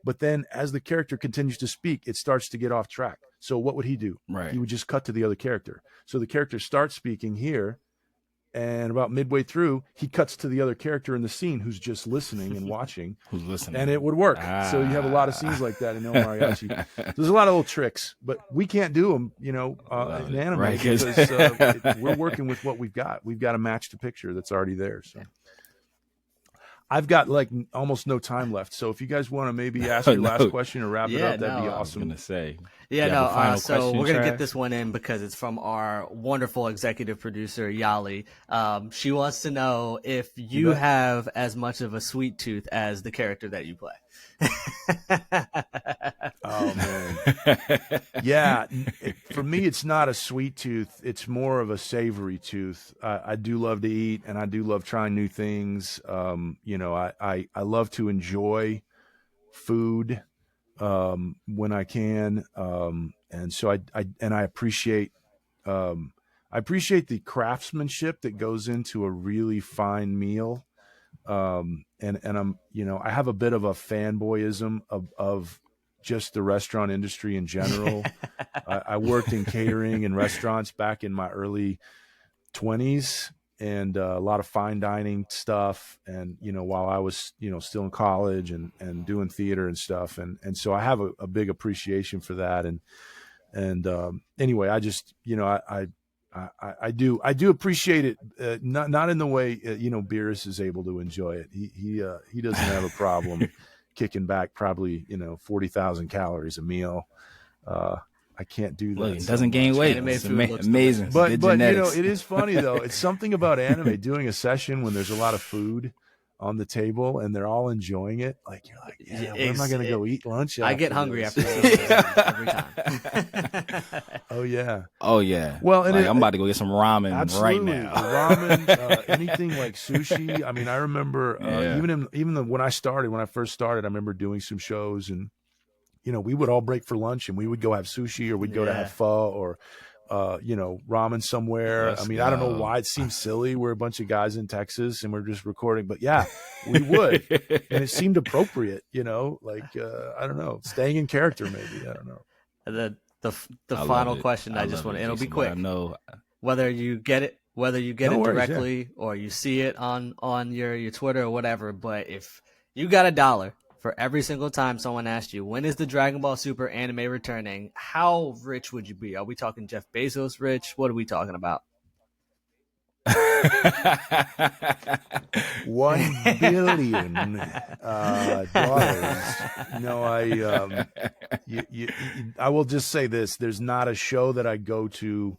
but then as the character continues to speak, it starts to get off track. So what would he do? Right. He would just cut to the other character. So the character starts speaking here, and about midway through, he cuts to the other character in the scene who's just listening and watching. Who's listening? And it would work. So you have a lot of scenes like that in El Mariachi. There's a lot of little tricks, but we can't do them, in anime, right, because we're working with what we've got. We've got to match the picture that's already there. So I've got like almost no time left. So if you guys want to maybe ask your last question or wrap it up, that'd be awesome. I was going to say. So we're going to get this one in because it's from our wonderful executive producer, Yali. She wants to know if you have as much of a sweet tooth as the character that you play. Oh, man. Yeah. For me, it's not a sweet tooth. It's more of a savory tooth. I do love to eat, and I do love trying new things. I love to enjoy food when I can. And so I appreciate the craftsmanship that goes into a really fine meal. and I'm, you know, I have a bit of a fanboyism of just the restaurant industry in general. I worked in catering and restaurants back in my early 20s, and a lot of fine dining stuff. And, you know, while I was, you know, still in college and doing theater and stuff. And so I have a big appreciation for that. And anyway, I just, you know, I do appreciate it. Not in the way, you know, Beerus is able to enjoy it. He doesn't have a problem kicking back probably, you know, 40,000 calories a meal. I can't do that. Look, it doesn't gain weight. It's amazing. But you know, it is funny though. It's something about anime doing a session when there's a lot of food on the table and they're all enjoying it. Like, you're like, yeah, where am I going to go eat lunch? I get hungry after every time. Oh yeah. Oh yeah. Well, and like, I'm about to go get some ramen right now. Ramen, anything like sushi. I mean, I remember when I first started, I remember doing some shows, and you know, we would all break for lunch and we would go have sushi, or we'd go to have pho, or you know, ramen somewhere. I mean, I don't know why it seems silly. We're a bunch of guys in Texas and we're just recording, but yeah, we would. And it seemed appropriate, you know, like, I don't know, staying in character maybe. I don't know. The final question I just want to, it'll be quick. Whether you get it directly or you see it on your Twitter or whatever, but if you got $1 for every single time someone asked you, when is the Dragon Ball Super anime returning, how rich would you be? Are we talking Jeff Bezos rich? What are we talking about? 1 billion dollars. No, I will just say this. There's not a show that I go to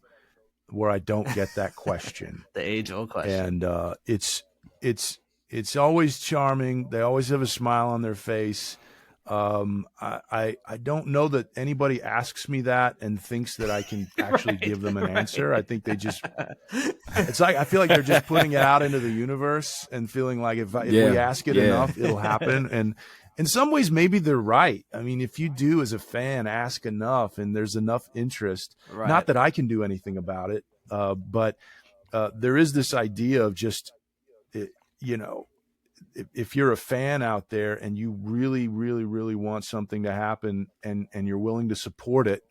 where I don't get that question. The age-old question. And it's always charming. They always have a smile on their face. I don't know that anybody asks me that and thinks that I can actually give them an answer. I think they just, it's like, I feel like they're just putting it out into the universe and feeling like if we ask it enough, it'll happen. And in some ways, maybe they're right. I mean, if you do as a fan ask enough and there's enough interest, not that I can do anything about it, but there is this idea of just, you know, if you're a fan out there and you really, really, really want something to happen and you're willing to support it,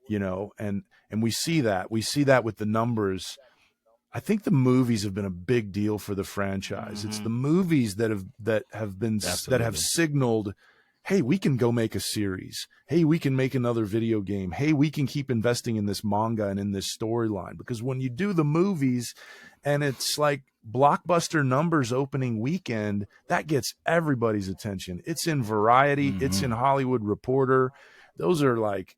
you know, and we see that with the numbers. I think the movies have been a big deal for the franchise. It's the movies that have signaled, hey, we can go make a series. Hey, we can make another video game. Hey, we can keep investing in this manga and in this storyline. Because when you do the movies and it's like blockbuster numbers opening weekend, that gets everybody's attention. It's in Variety. It's in Hollywood Reporter. Those are like,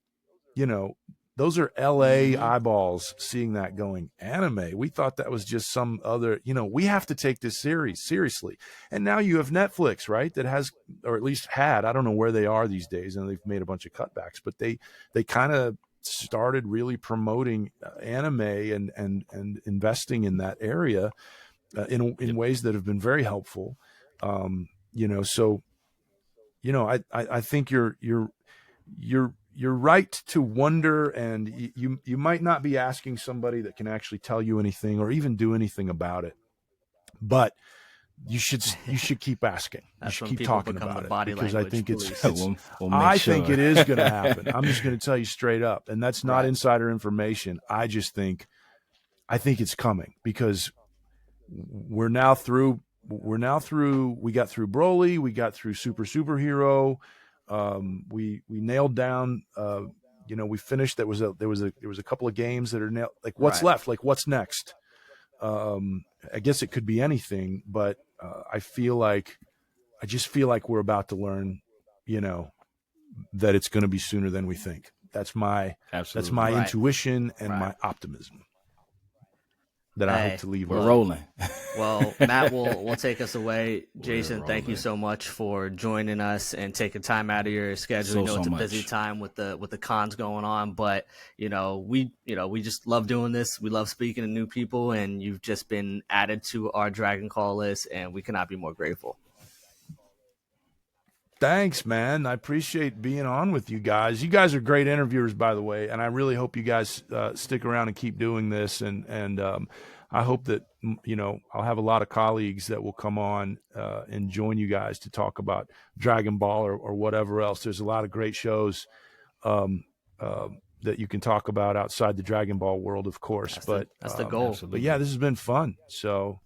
you know, those are LA eyeballs seeing that going, anime. We thought that was just some other, you know, we have to take this series seriously. And now you have Netflix, right? That has, or at least had, I don't know where they are these days, and they've made a bunch of cutbacks, but they kind of started really promoting anime and investing in that area in ways that have been very helpful. You know, so, you know, I think you're right to wonder, and you might not be asking somebody that can actually tell you anything or even do anything about it, but you should keep asking. You should keep talking about it, because I think I think it is going to happen. I'm just going to tell you straight up, and that's not insider information. I just think it's coming, because we got through Broly, we got through Superhero. We nailed down, you know, we finished. There was a couple of games that are nailed. Like, what's left? Like, what's next? I guess it could be anything, but I just feel like we're about to learn, you know, that it's going to be sooner than we think. That's my intuition and my optimism that I hope to leave. We're rolling. Well, Matt will take us away. Jason, thank you so much for joining us and taking time out of your schedule. It's a busy time with the cons going on, but we just love doing this. We love speaking to new people, and you've just been added to our Dragon Call list, and we cannot be more grateful. Thanks, man. I appreciate being on with you guys. You guys are great interviewers, by the way, and I really hope you guys stick around and keep doing this. And I hope that I'll have a lot of colleagues that will come on and join you guys to talk about Dragon Ball or whatever else. There's a lot of great shows that you can talk about outside the Dragon Ball world, of course. That's the goal. But yeah, this has been fun. So.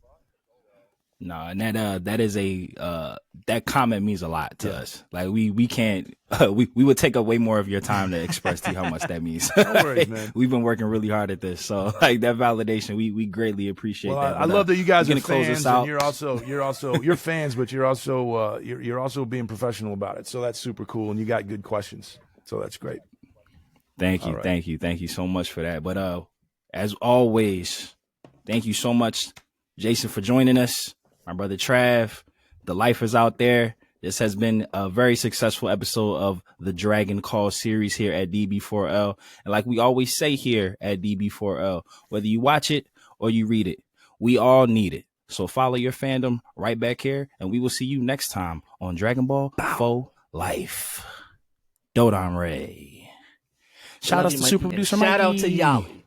No, and that is that comment means a lot to us. Like we can't we would take up way more of your time to express to you how much that means. No worries, man. We've been working really hard at this, so like that validation, we greatly appreciate that. I love that you guys are fans, and you're fans, but you're also being professional about it. So that's super cool, and you got good questions. So that's great. Thank you, thank you so much for that. But as always, thank you so much, Jason, for joining us. My brother Trav, the lifers out there. This has been a very successful episode of the Dragon Call series here at DB4L. And like we always say here at DB4L, whether you watch it or you read it, we all need it. So follow your fandom right back here, and we will see you next time on Dragon Ball for Life. Dodon Ray. Shout out to super producer Mikey. Shout out to Yali.